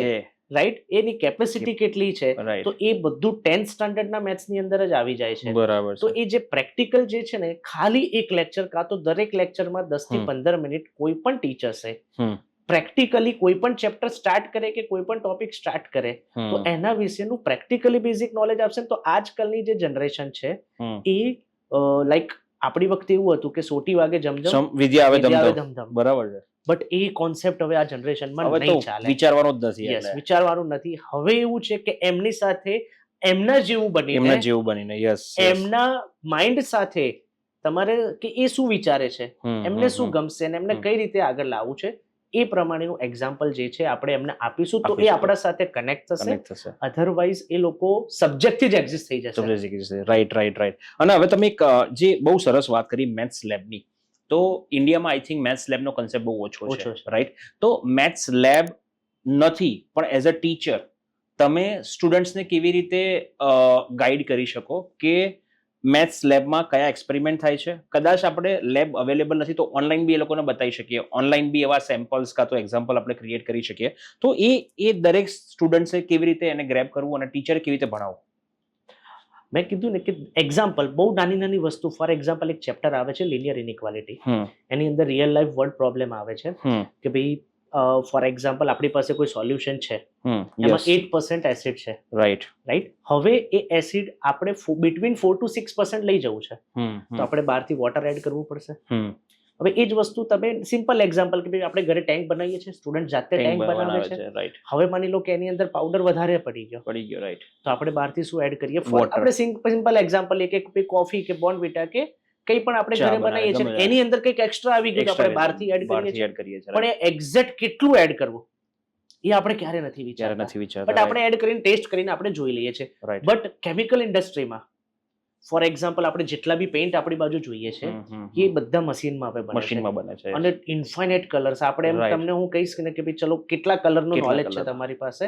રાઈટ, એની કેપેસિટી કેટલી છે, રાઈટ. તો એ બધું 10th સ્ટાન્ડર્ડના મેથ્સની અંદર જ આવી જાય છે. બરાબર તો છે. એ જે પ્રેક્ટિકલ જે છે ને, ખાલી એક લેક્ચર કાં તો દરેક લેક્ચરમાં 10 થી 15 મિનિટ કોઈ પણ ટીચર છે પ્રેક્ટિકલી કોઈ પણ ચેપ્ટર સ્ટાર્ટ કરે કે કોઈ પણ ટોપિક સ્ટાર્ટ કરે તો એના વિશેનું પ્રેક્ટિકલી બેઝિક નોલેજ આપશે ને, તો આજકાલની જે જનરેશન છે એ લાઈક આપણી વખતે એવું હતું કે સોટી વાગે જમજમ, વિદ્યા આવે વિદ્યા આવે ધમધમ. ધમધમ, બરાબર છે. બટ એ કોન્સેપ્ટ હવે આ જનરેશનમાં હવે નહીં તો ચાલે. વિચારવાનું જ નથી. યસ, એટલે વિચારવાનું નથી. હવે એવું છે કે એમની સાથે એમના જેવું એમના બનીને, જેવું બનીને, યસ, એમના માઇન્ડ સાથે તમારે કે એ શું વિચારે છે, એમને શું ગમશે ને એમને કઈ રીતે આગળ લાવવું છે, એ પ્રમાણેનું એક્ઝામ્પલ જે છે આપણે એમને આપીશું તો એ આપણા સાથે કનેક્ટ થશે. અધરવાઇઝ એ લોકો સબ્જેક્ટથી જ એક્ઝિસ્ટ થઈ જશે. Right right right. અને હવે તમે એક જે બહુ સરસ વાત કરી મેથ્સ લેબની, તો ઇન્ડિયામાં આઈ થિંક મેથ્સ લેબનો કન્સેપ્ટ બહુ ઓછો છે, રાઈટ. તો મેથ્સ લેબ નથી, પણ એઝ અ ટીચર તમે સ્ટુડન્ટ્સને કેવી રીતે ગાઈડ કરી શકો કે મેથ્સ લેબમાં કયા એક્સપેરિમેન્ટ થાય છે? કદાચ આપણે લેબ અવેલેબલ નથી તો ઓનલાઈન બી એ લોકોને બતાવી શકીએ, ઓનલાઈન બી એવા સેમ્પલ્સ કાં તો એક્ઝામ્પલ આપણે ક્રિએટ કરી શકીએ. તો એ દરેક સ્ટુડન્ટ્સે કેવી રીતે એને ગ્રેબ કરવું અને ટીચરે કેવી રીતે ભણાવવું? મેં કીધું ને કે એક્ઝામ્પલ બહુ નાની નાની વસ્તુ, ફોર એક્ઝામ્પલ એક ચેપ્ટર આવે છે લિનિયર ઇનઇક્વાલિટી, એની અંદર રિયલ લાઈફ વર્ડ પ્રોબ્લેમ આવે છે કે ભાઈ ફોર એક્ઝામ્પલ આપણી પાસે કોઈ સોલ્યુશન છે, એમાં 8% એસિડ છે, રાઈટ. હવે એ એસિડ આપણે બિટવીન 4 to 6% લઈ જવું છે, તો આપણે બહારથી વોટર એડ કરવું પડશે. હવે એ જ વસ્તુ તમે સિમ્પલ એક્ઝામ્પલ કે ભાઈ આપણે ઘરે ટેન્ક બનાવીએ છીએ, સ્ટુડન્ટ જાતે ટેન્ક બનાવે છે, રાઈટ. હવે માની લો કે એની અંદર પાવડર વધારે પડી ગયો, રાઈટ. તો આપણે બહારથી શું એડ કરીએ? Water. આપણે સિમ્પલ એક્ઝામ્પલ એક કોફી કે બોર્નવિટા કે કંઈ પણ આપણે ચા ઘરે બનાવીએ બનાવીએ, છીએ, એની અંદર કંઈક એક્સ્ટ્રા આવી ગયું તો આપણે બહારથી એડ કરીએ છીએ, પણ એ એક્ઝેક્ટ કેટલું એડ કરવું એ આપણે ક્યારે નથી વિચારતા. બટ આપણે એડ કરીને ટેસ્ટ કરીને આપણે જોઈ લઈએ છીએ. બટ કેમિકલ ઇન્ડસ્ટ્રીમાં ફોર એક્ઝામ્પલ આપણે જેટલા બી પેઇન્ટ આપણી બાજુ જોઈએ છે એ બધા મશીનમાં બને છે અને ઇન્ફાઇનાઇટ કલર્સ. આપણે તમને હું કહીશ ને કે ભાઈ ચલો કેટલા કલરનું નોલેજ છે તમારી પાસે,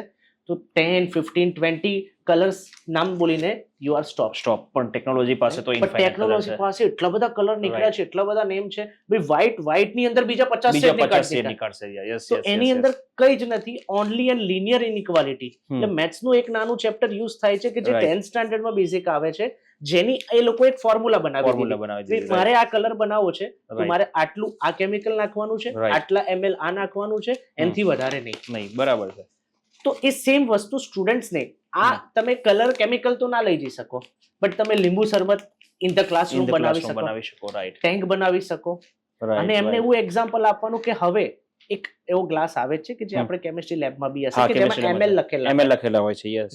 તો 10, 15, 20 કલર્સ નામ બોલીને યુ આર સ્ટોપ. પણ ટેકનોલોજી પાસે તો ટેકનોલોજી પાસે એટલા બધા કલર નીકળ્યા છે, એટલા બધા નેમ છે. ભાઈ વ્હાઇટ ની અંદર બીજા 50 શેડ નીકળશે, તો એની અંદર કઈ જ નથી, ઓનલી એન્ડ લિનિયર ઇનઇક્વાલિટી. એટલે મેથ્સ નું એક નાનું ચેપ્ટર યુઝ થાય છે કે જે 10th સ્ટાન્ડર્ડમાં બેઝિક આવે છે, જેની એ લોકો એક ફોર્મ્યુલા બનાવી દીધી. મારે આ કલર બનાવવો છે તો મારે આટલું આ કેમિકલ નાખવાનું છે, આટલા ml આ નાખવાનું છે, એનાથી વધારે નહીં. બરાબર છે. તો એ સેમ વસ્તુ સ્ટુડન્ટ્સને, આ તમે કલર કેમિકલ તો ના લઈ જઈ શકો, બટ તમે લીંબુ શરબત ઇન ધ ક્લાસરૂમ બનાવી શકો, ટેન્ક બનાવી શકો. અને એમને એવું એક્ઝામ્પલ આપવાનું કે હવે એક એવો ગ્લાસ આવે છે કે જે આપણે કેમિસ્ટ્રી લેબમાં બી હશે કે જેમાં ml લખેલા હોય છે. યસ.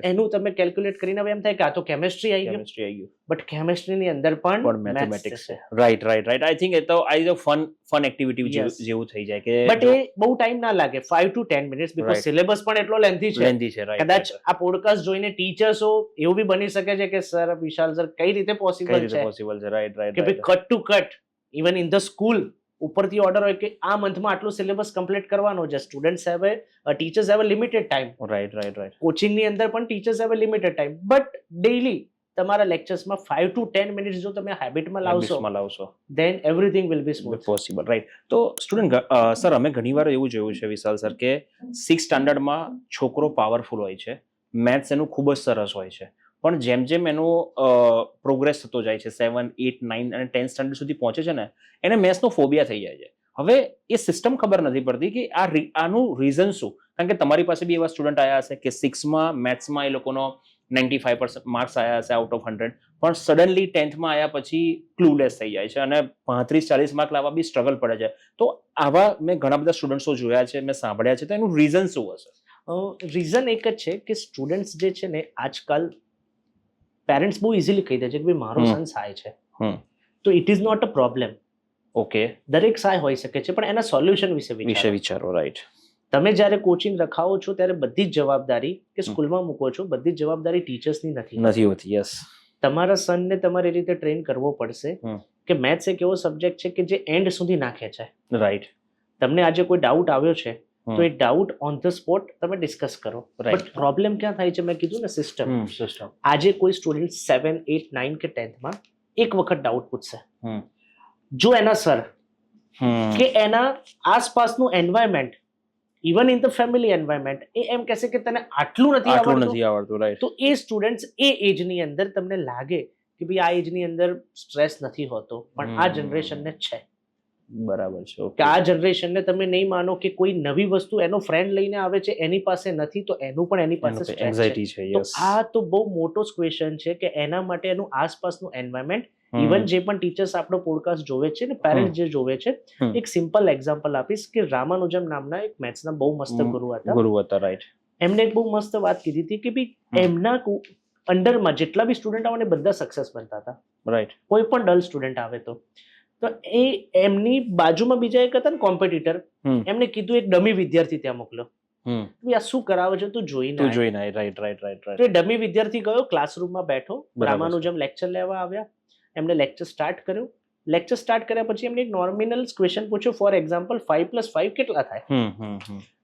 એનું તમે કેલ્ક્યુલેટ કરીને હવે એમ થાય કે આ તો કેમિસ્ટ્રી આવી ગયું, બટ કેમિસ્ટ્રી ની અંદર પણ મેથમેટિક્સ છે. રાઈટ. આઈ થિંક એ તો ફન એક્ટિવિટી જેવું થઈ જાય કે, બટ એ બહુ ટાઈમ ના લાગે, 5 to 10 મિનિટ્સ, બીકોઝ સિલેબસ પણ એટલો લેન્થી છે. કદાચ આ પોડકાસ્ટ જોઈને ટીચર્સો એવું બી બની શકે છે કે સર, વિશાલ સર, કઈ રીતે પોસિબલ છે કે ભાઈ cut to cut even in the school ઉપરથી ઓર્ડર હોય કે આ મંથમાં આટલું સિલેબસ કમ્પ્લીટ કરવાનો છે. Students have teachers have limited time. Right. Coaching ની અંદર પણ teachers have limited time, but daily તમારા લેક્ચર્સમાં 5 to 10 મિનિટ્સ જો તમે હેબિટમાં લાવશો, then everything will be smooth. Possible. Right. તો સ્ટુડન્ટ સર, અમે ઘણીવાર એવું જોયું છે વિશાલ સર કે 6th સ્ટાન્ડર્ડમાં છોકરો પાવરફુલ હોય છે, મેથ્સ એનું ખૂબ જ સરસ હોય છે, પણ જેમ જેમ એનો પ્રોગ્રેસ થતો જાય છે, 7, 8, 9 અને 10th સ્ટાન્ડર્ડ સુધી પહોંચે છે ને, એને મેથ્સનો ફોબિયા થઈ જાય છે. હવે એ સિસ્ટમ ખબર નથી પડતી કે આનું રીઝન શું. કારણ કે તમારી પાસે બી એવા સ્ટુડન્ટ આવ્યા હશે કે 6માં મેથ્સમાં એ લોકોનો 95% માર્ક્સ આવ્યા હશે આઉટ ઓફ 100, પણ સડનલી 10thમાં આવ્યા પછી ક્લુલેસ થઈ જાય છે અને 35-40 માર્ક લાવવા બી સ્ટ્રગલ પડે છે. તો આવા મેં ઘણા બધા સ્ટુડન્ટ્સો જોયા છે, મેં સાંભળ્યા છે, તો એનું રીઝન શું હશે? રીઝન એક જ છે કે સ્ટુડન્ટ્સ જે છે ને, આજકાલ પેરેન્ટ્સ બહુ ઇઝીલી કહી દે છે કે ભાઈ મારો સન સાય છે, તો it is not a problem. Okay. દરેક સાય હોઈ શકે છે, પણ એના સોલ્યુશન વિશે વિચારો. રાઈટ. તમે જ્યારે કોચિંગ રખાવો છો ત્યારે બધી જ જવાબદારી કે સ્કૂલમાં મૂકો છો, બધી જ જવાબદારી ટીચર્સની નથી હોતી. યસ. તમારા સનને તમારે એ રીતે ટ્રેન કરવો પડશે કે મેથ્સ એક એવો સબ્જેક્ટ છે કે જે એન્ડ સુધી નાખે છે. રાઈટ. તમને આજે કોઈ ડાઉટ આવ્યો છે તો એ ડાઉટ ઓન ધ સ્પોટ તમે ડિસ્કસ કરો. બટ પ્રોબ્લેમ ક્યાં થાય છે? મેં કીધું ને, સિસ્ટમ. આજે કોઈ સ્ટુડન્ટ 7, 8, 9 કે 10thમાં એક વખત ડાઉટ પૂછશે, જો એના સર કે એના આસપાસનું environment, even in the family environment, એ એમ કહેશે કે તને આટલું નથી આવડતું, રાઈટ, તો એ સ્ટુડન્ટ્સ એ એજની અંદર તમને લાગે કે ભાઈ આ એજની અંદર સ્ટ્રેસ નથી હોતો, પણ આ જનરેશનને છે. બરાબર છે. કે આ જનરેશનને તમે નહીં માનો કે કોઈ નવી વસ્તુ એનો ફ્રેન્ડ લઈને આવે છે, એની પાસે નથી તો એનું પણ એની પાસે એન્ઝાઇટી છે. તો આ તો બહુ મોટો ક્વેશ્ચન છે કે એના માટે એનું આસપાસનું એન્વાયરમેન્ટ, ઇવન જે પણ ટીચર્સ આપણો પોડકાસ્ટ જોવે છે ને, પેરેન્ટ્સ જે જોવે છે, એક સિમ્પલ એક્ઝામ્પલ આપીશ કે રામાનુજમ નામના એક મેથ્સના બહુ મસ્ત ગુરુ હતા. રાઈટ. એમને એક બહુ મસ્ત વાત કીધી હતી કે ભાઈ એમના અંડરમાં જેટલા બી સ્ટુડન્ટ આવે ને બધા સક્સેસ બનતા હતા. રાઈટ. કોઈ પણ ડલ સ્ટુડન્ટ આવે તો એ એમની બાજુમાં બીજા એક હતા ને કોમ્પિટિટર, એમને કીધું એક ડમી વિદ્યાર્થી ત્યાં મોકલો, આ શું કરાવે છે તું જોઈને. રાઈટ. ડમી વિદ્યાર્થી ગયો, ક્લાસરૂમમાં બેઠો, રામાનુજમ લેક્ચર લેવા આવ્યા, એમને લેક્ચર સ્ટાર્ટ કર્યું. લેક્ચર સ્ટાર્ટ કર્યા પછી એમને એક નોમિનલ ક્વેશ્ચન પૂછ્યો, ફોર એક્ઝામ્પલ 5 + 5 કેટલા થાય?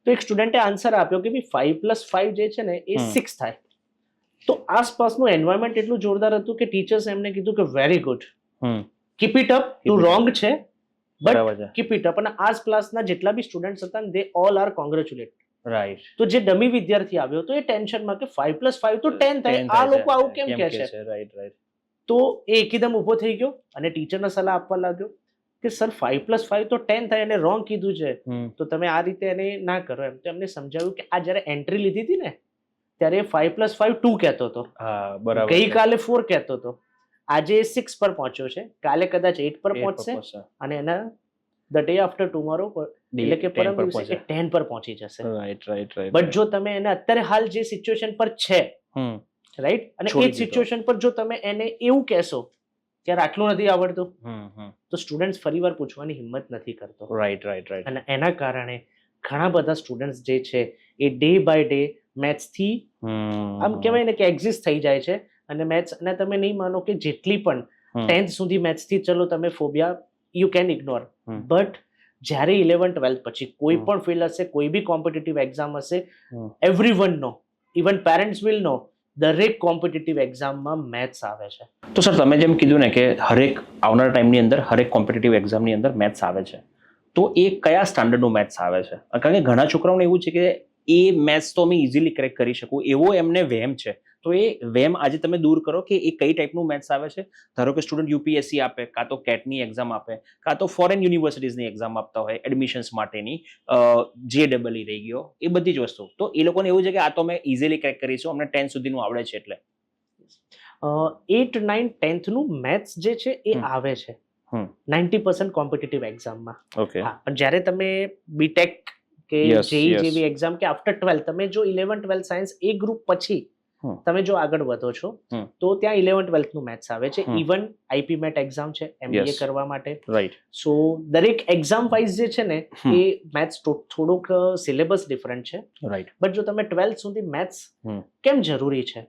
તો એક સ્ટુડન્ટે આન્સર આપ્યો કે 5 + 5 જે છે ને એ 6 થાય. તો આસપાસનું એન્વાયરમેન્ટ એટલું જોરદાર હતું કે ટીચર્સ એમને કીધું કે very good, keep it up, તું રોંગ છે બટ કીપ ઇટ અપ. અને આ ક્લાસના જેટલા બી સ્ટુડન્ટ્સ હતા ને, દે ઓલ આર કોંગ્રેચ્યુલેટ. રાઈટ. તો જે ડમી વિદ્યાર્થી આવ્યો તો એ ટેન્શનમાં કે 5 + 5 તો 10 થાય, આ લોકો આવું કેમ કહે છે? રાઈટ. તો એ એકદમ ઊભો થઈ ગયો અને ટીચરને સલાહ આપવા લાગ્યો. કે સર 5+5 તો 10 થાય અને રોંગ કીધું છે, તો તમે આ રીતે એને ના કરો એમ. તો એમને સમજાવ્યું કે આ જ્યારે એન્ટ્રી લીધી હતી ને ત્યારે 5+5 2 કહેતો હતો, હા બરાબર છે. ગઈકાલે 4 કહેતો હતો, આજે 6 પર પહોંચ્યો છે, કાલે કદાચ 8 પર પહોંચશે અને એના ધ ડે આફ્ટર ટુમોરો એટલે કે પરમ દિવસે એ 10 પર પહોંચી જશે. રાઈટ. બટ જો તમે એને અત્યારે હાલ જે સિચ્યુએશન પર છે, રાઈટ, અને એ જ સિચ્યુએશન પર જો તમે એને એવું કહેશો કે યાર આટલું નથી આવડતું, તો સ્ટુડન્ટ્સ ફરીવાર પૂછવાની હિંમત નથી કરતો. રાઈટ. અને એના કારણે ઘણા બધા સ્ટુડન્ટ્સ જે છે એ ડે બાય ડે મેથ્સથી આમ કહેવાય ને કે એક્ઝિસ્ટ થઈ જાય છે. અને મેથ્સ, અને તમે નહીં માનો કે જેટલી પણ 10th સુધી મેથ્સથી ચલો તમે phobia you can ignore, but જ્યારે 11th-12th પછી કોઈ પણ ફિલ્ડ હશે, કોઈ બી કોમ્પિટિટિવ એક્ઝામ હશે, everyone know, even parents will know, દરેક કોમ્પિટિટિવ એક્ઝામમાં મેથ્સ આવે છે. તો સર તમે જેમ કીધું ને કે હરેક આવનારા ટાઈમની અંદર હરેક કોમ્પિટિટિવ એક્ઝામની અંદર મેથ્સ આવે છે, તો એ કયા સ્ટાન્ડર્ડનું મેથ્સ આવે છે? કારણ કે ઘણા છોકરાઓને એવું છે કે એ મેથ્સ તો અમે ઇઝીલી ક્રેક કરી શકું, એવો એમને વહેમ છે. તો એ વહેમ આજે તમે દૂર કરો કે એ કઈ ટાઈપનું મેથ્સ આવે છે. ધારો કે સ્ટુડન્ટ યુપીએસસી આપે, કાં તો કેટની એક્ઝામ આપે, કાં તો ફોરેન યુનિવર્સિટીઝની એક્ઝામ આપતા હોય એડમિશન્સ માટેની, JEE રહી ગયો, એ બધી જ વસ્તુ. તો એ લોકોને એવું છે કે આ તો અમે ઇઝીલી ક્રેક કરીશું, અમને 10 સુધીનું આવડે છે એટલે 8, 9, 10th નું મેથ્સ જે છે એ આવે છે 90% કોમ્પિટિટિવ એક્ઝામમાં. ઓકે. હા, પણ જ્યારે તમે બીટેક કે જેઈ જેવી એક્ઝામ કે આફ્ટર 12 તમે જો 11-12 સાયન્સ એ ગ્રુપ પછી તમે જો આગળ વધો છો, તો ત્યાં 11-12 નું મેથ્સ આવે છે. ઇવન આઈપી મેટ એક્ઝામ છે MBA કરવા માટે, રાઈટ. સો દરેક એક્ઝામ વાઇઝ જે છે ને એ મેથ્સ થોડુંક સિલેબસ ડિફરન્ટ છે. રાઈટ. બટ જો તમે 12th સુધી મેથ્સ કેમ જરૂરી છે,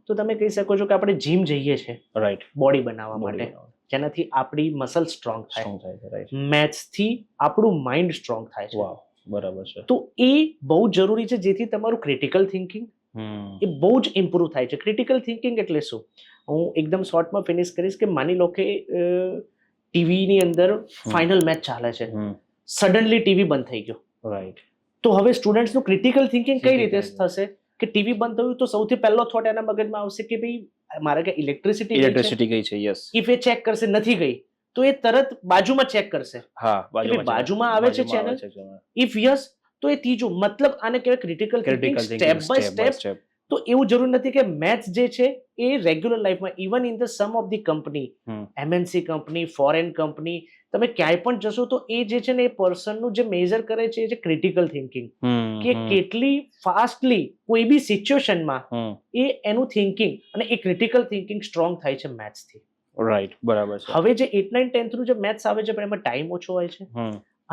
તો તમે કહી શકો છો કે આપણે જીમ જઈએ છીએ, રાઈટ, બોડી બનાવવા માટે, જેનાથી આપણી મસલ સ્ટ્રોંગ થાય. મેથ્સથી આપણું માઇન્ડ સ્ટ્રોંગ થાય છે. બરાબર છે. તો એ બહુ જરૂરી છે, જેથી તમારું ક્રિટિકલ થિંકિંગ એ બહુ જ ઇમ્પ્રુવ થાય છે. ક્રિટિકલ થિંકિંગ એટલે શું, હું એકદમ શોર્ટમાં ફિનિશ કરીશ કે માની લો કે ટીવીની અંદર ફાઇનલ મેચ ચાલે છે, સડનલી ટીવી બંધ થઈ ગયો, રાઈટ, તો હવે સ્ટુડન્ટ્સનું ક્રિટિકલ થિંકિંગ કઈ રીતે થશે કે ટીવી બંધ થયું તો સૌથી પહેલો થોટ એના મગજમાં આવશે કે ભાઈ મારે કે ઇલેક્ટ્રિસિટી ગઈ છે. યસ. ઇફ એ ચેક કરશે નથી ગઈ, તો એ તરત બાજુમાં ચેક કરશે, બાજુમાં આવે છે ચેનલ, ઇફ યસ તો એ ત્રીજું. મતલબ આને કહેવાય critical thinking, step by step. તો એવું જરૂર નથી કે મેથ્સ જે છે એ રેગ્યુલર લાઈફમાં, even in the some of the company, MNC company, foreign company, તમે ક્યાંય પણ જશો તો એ જે છે ને એ પર્સનનું જે મેજર કરે છે એ છે ક્રિટિકલ થિંકિંગ, કે કેટલી ફાસ્ટલી કોઈ બી સિચ્યુએશનમાં એ એનું થિંકિંગ, અને એ ક્રિટિકલ થિંકિંગ સ્ટ્રોંગ થાય છે મેથ્સથી. રાઈટ, બરાબર છે. હવે જે 8, 9, 10th નું જે મેથ્સ આવે છે પણ એમાં ટાઈમ ઓછો હોય છે,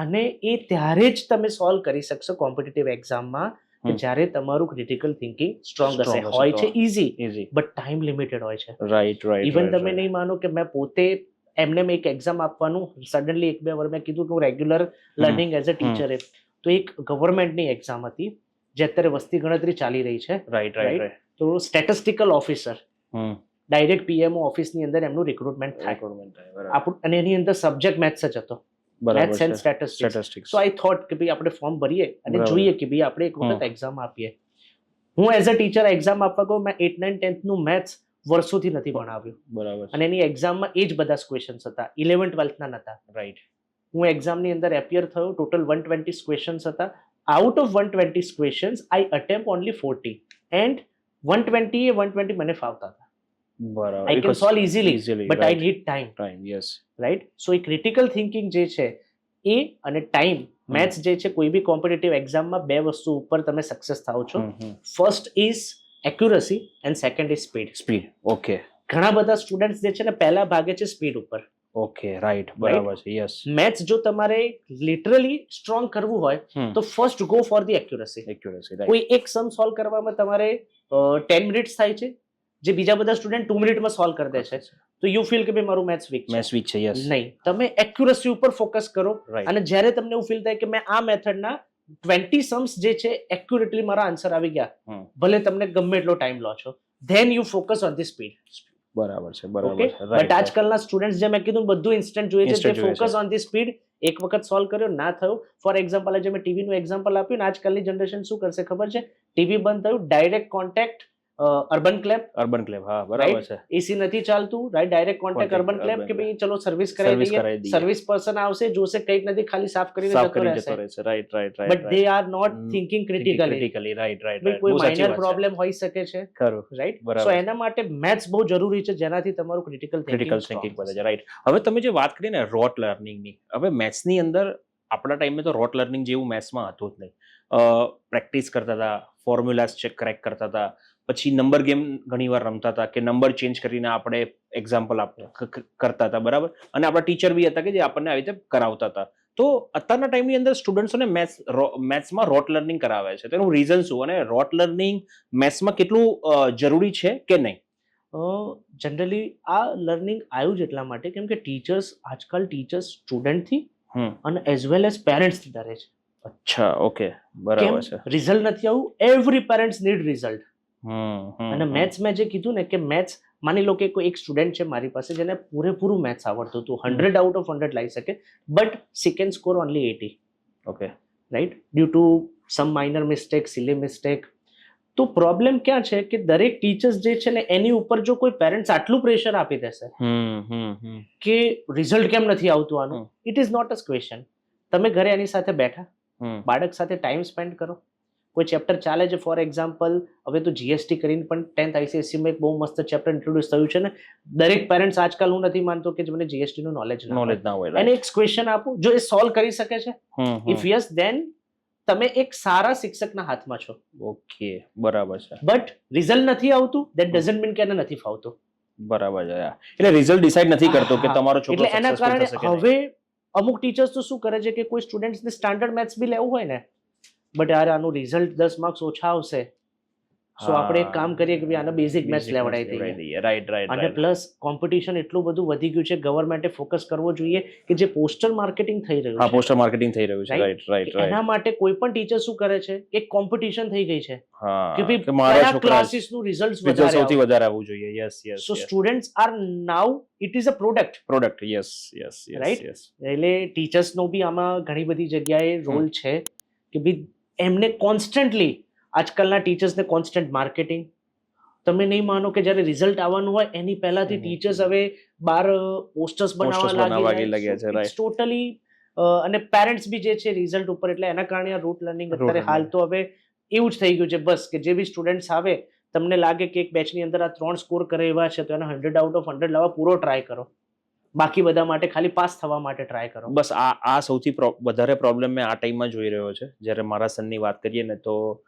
અને એ ત્યારે જ તમે સોલ્વ કરી શકશો કોમ્પિટિટિવ એક્ઝામમાં કે જ્યારે તમારું ક્રિટિકલ થિંકિંગ સ્ટ્રોંગ હશે. હોય છે ઈઝી, બટ ટાઈમ લિમિટેડ હોય છે. રાઈટ. ઇવન તમે નહીં માનો કે મેં પોતે એમને એક એક્ઝામ આપવાનું સડનલી 1-2 વાર મેં કીધું કે હું regular learning as a teacher, તો એક ગવર્મેન્ટની એક્ઝામ હતી જે અત્યારે વસ્તી ગણતરી ચાલી રહી છે. રાઈટ. તો સ્ટેટિસ્ટિકલ ઓફિસર ડાયરેક્ટ PMO ઓફિસની અંદર એમનું રિક્રુટમેન્ટ થાય, અને એની અંદર સબ્જેક્ટ મેથ્સ જ હતો, maths and statistics. So I thought કે ભાઈ આપણે ફોર્મ ભરીએ અને જોઈએ કે ભાઈ આપણે એક વખત એક્ઝામ આપીએ. હું એઝ અ ટીચર એક્ઝામ આપવા ગયો, મેં 8, 9, 10th નું મેથ્સ વર્ષોથી નથી ભણાવ્યું, બરાબર, અને એની એક્ઝામમાં એ જ બધા ક્વેશ્ચન્સ હતા, 11-12 ના નતા. રાઈટ. હું એક્ઝામની અંદર એપિયર થયો, ટોટલ 120 ક્વેશ્ચન્સ હતા. Out of 120 questions I attempt only 40, and 120 મને ફાવતા હતા. બરાબર, I can solve easily, but I need time. Yes, right. So A critical thinking જે છે એ અને ટાઈમ, મેથ્સ જે છે કોઈ બી કોમ્પિટિટિવ એક્ઝામમાં બે વસ્તુ ઉપર તમે સક્સેસ થાઓ છો. First is accuracy and second is speed. Okay. ઘણા બધા સ્ટુડન્ટ્સ જે છે ને પહેલા ભાગે છે સ્પીડ ઉપર. ઓકે, રાઈટ, બરાબર છે. યસ. મેથ્સ જો તમારે લિટરલી સ્ટ્રોંગ કરવું હોય તો first go for the accuracy. કોઈ એક સમ સોલ્વ કરવામાં તમારે 10 મિનિટ્સ થાય છે, જે બીજા બધા સ્ટુડન્ટ 2 મિનિટમાં સોલ્વ કરી દે છે, તો યુ ફીલ કે ભાઈ મારું મેથ્સ વીક છે. યસ. નહીં, તમે એક્યુરસી ઉપર ફોકસ કરો, અને જ્યારે તમને એવું ફીલ થાય કે મેં આ મેથડના 20 સમ્સ જે છે એક્યુરેટલી મારા આન્સર આવી ગયા, ભલે તમને ગમે એટલો ટાઈમ લો છો, then you focus on the speed. બરાબર છે, બરાબર છે. બટ આજકાલના સ્ટુડન્ટ્સ જે મેં કીધું બધું ઇન્સ્ટન્ટ જોઈએ છે, તે ફોકસ ઓન ધી સ્પીડ. એક વખત સોલ્વ કર્યો, ના થયું, ફોર એક્ઝામ્પલ આજે મેં ટીવીનું એક્ઝામ્પલ આપ્યું ને, આજકાલની જનરેશન શું કરશે ખબર છે, ટીવી બંધ થયું, direct contact Urban Clap, Urban Clap, હા બરાબર છે. એસી નથી ચાલતું, right, direct contact Contact Urban Clap Urban કે Club. ભાઈ ચલો સર્વિસ Service કરાવી કરાવી દઈએ, દઈએ. સર્વિસ પર્સન આવશે, જોશે કંઈક નથી, ખાલી સાફ કરીને સાફ જતો કરી રહેશે. જતો રહે છે. Right right but they are not thinking critically. Critically. Right right ભાઈ કોઈ માઇનર પ્રોબ્લેમ હોઈ શકે છે, ખરું, રાઈટ. બરાબર. સો એના માટે મેથ્સ બહુ જરૂરી છે, જેનાથી તમારું ક્રિટિકલ ક્રિટિકલ થિંકિંગ વધે છે. રાઈટ. હવે તમે જે વાત કરી ને રોટ લર્નિંગની, હવે મેથ્સની અંદર આપણા ટાઈમે તો રોટ લર્નિંગ જેવું મેથ્સમાં હતું જ નહીં. પ્રેક્ટિસ કરતા હતા, ફોર્મ્યુલાસ ચેક કરેક્ટ કરતા હતા, પછી નંબર ગેમ ઘણીવાર રમતા હતા કે નંબર ચેન્જ કરીને આપણે એક્ઝામ્પલ કરતા હતા, બરાબર. અને આપણા ટીચર બી હતા કે જે આપણને આવી રીતે કરાવતા હતા. તો અત્યારના ટાઈમની અંદર સ્ટુડન્ટ્સોને મેથ્સમાં રોટ લર્નિંગ કરાવે છે. તેનું રીઝન શું, અને રોટ લર્નિંગ મેથ્સમાં કેટલું જરૂરી છે કે નહીં? જનરલી આ લર્નિંગ આવ્યું જ એટલા માટે કેમ કે આજકાલ ટીચર્સ સ્ટુડન્ટથી અને એઝ વેલ એઝ પેરેન્ટ્સથી ડરે છે. અચ્છા, ઓકે, બરાબર છે. રિઝલ્ટ નથી આવું, એવરી પેરેન્ટ્સ નીડ રિઝલ્ટ. અને મેથ્સ મેં જે કીધું ને કે મેથ્સ, માની લો કે કોઈ એક સ્ટુડન્ટ છે મારી પાસે જેને પૂરેપૂરું મેથ્સ આવડતું હતું, 100 આઉટ ઓફ 100 લાવી શકે, but she can score only 80. Okay, right, due to some minor mistake, silly mistake. તો પ્રોબ્લેમ ક્યાં છે કે દરેક ટીચર્સ જે છે ને એની ઉપર જો કોઈ પેરેન્ટ્સ આટલું પ્રેશર આપી દેશે કે રિઝલ્ટ કેમ નથી આવતું આનું, it is not a question. તમે ઘરે એની સાથે બેઠા, બાળક સાથે ટાઈમ સ્પેન્ડ કરો, કોઈ ચેપ્ટર ચાલે છે, ફોર એક્ઝામ્પલ હવે તો જીએસટી કરીને પણ 10th ICSE માં એક બહુ મસ્ત ચેપ્ટર ઇન્ટ્રોડ્યુસ થયું છે ને. દરેક પેરેન્ટ્સ આજકાલ, હું નથી માનતો કે મને જીએસટી નું નોલેજ ના હોય. એને એક ક્વેશ્ચન આપો, જો એ સોલ્વ કરી શકે છે, ઇફ યસ દેન તમે એક સારા શિક્ષકના હાથમાં છો. ઓકે, બરાબર છે. બટ રિઝલ્ટ નથી આવતું, દેટ ડઝન્ટ મીન કે એને નથી ફાવતું. બરાબર છે. એટલે રિઝલ્ટ ડિસાઈડ નથી કરતો કે તમારો છોકરો એટલે એના સક્સેસફુલ કારણે થશે કે નહીં. હવે અમુક ટીચર્સ તો શું કરે છે કે કોઈ સ્ટુડન્ટ્સને સ્ટાન્ડર્ડ મેથ્સ બી લેવું હોય ને, બટ યાર આનું રિઝલ્ટ 10 માર્ક્સ ઓછા આવશે, સો આપણે એક કામ કરીએ કે ભાઈ આને બેઝિક મેથ્સ લેવડાવી દઈએ. Right right. અને પ્લસ કોમ્પિટિશન એટલું બધું વધી ગયું છે, ગવર્મેન્ટે ફોકસ કરવો જોઈએ કે જે પોસ્ટર માર્કેટિંગ થઈ રહ્યું હા, છે, પોસ્ટર માર્કેટિંગ થઈ રહ્યું છે. Right right right. એના માટે કોઈ પણ ટીચર શું કરે છે, એક કોમ્પિટિશન થઈ ગઈ છે હા, કે ભાઈ કે મારા કયા છોકરા ક્લાસીસ નું રિઝલ્ટ સૌથી વધારે આવવું જોઈએ. Yes yes. So students are now, it is a product. Yes yes Right? Yes. એટલે ટીચર્સનો બી આમાં ઘણી બધી જગ્યાએ રોલ છે કે ભાઈ એમને કોન્સ્ટન્ટલી, આજકાલના ટીચર્સને કોન્સ્ટન્ટ માર્કેટિંગ. તમે નહીં માનો કે જ્યારે રિઝલ્ટ આવવાનું હોય એની પહેલાથી ટીચર્સ હવે બાર પોસ્ટર્સ બનાવવા લાગ્યા છે. ઇટ્સ ટોટલી, અને પેરેન્ટ્સ બી જે છે રિઝલ્ટ ઉપર, એટલે એના કારણે આ રૂટ લર્નિંગ અત્યારે હાલ તો હવે એવું જ થઈ ગયું છે. બસ કે જે બી સ્ટુડન્ટ્સ આવે, તમને લાગે કે એક બેચની અંદર આ 3 સ્કોર કરે એવા છે, તો એને 100 આઉટ ઓફ 100 લાવવા પૂરો ટ્રાય કરો. બાકી બધા માટે ખાલી પાસ થવા માટે ટ્રાય કરો. બસ આ સૌથી વધારે પ્રોબ્લેમ મેં આ ટાઈમમાં જોઈ રહ્યો છે. જ્યારે મારા સનની વાત કરીએ ને, તો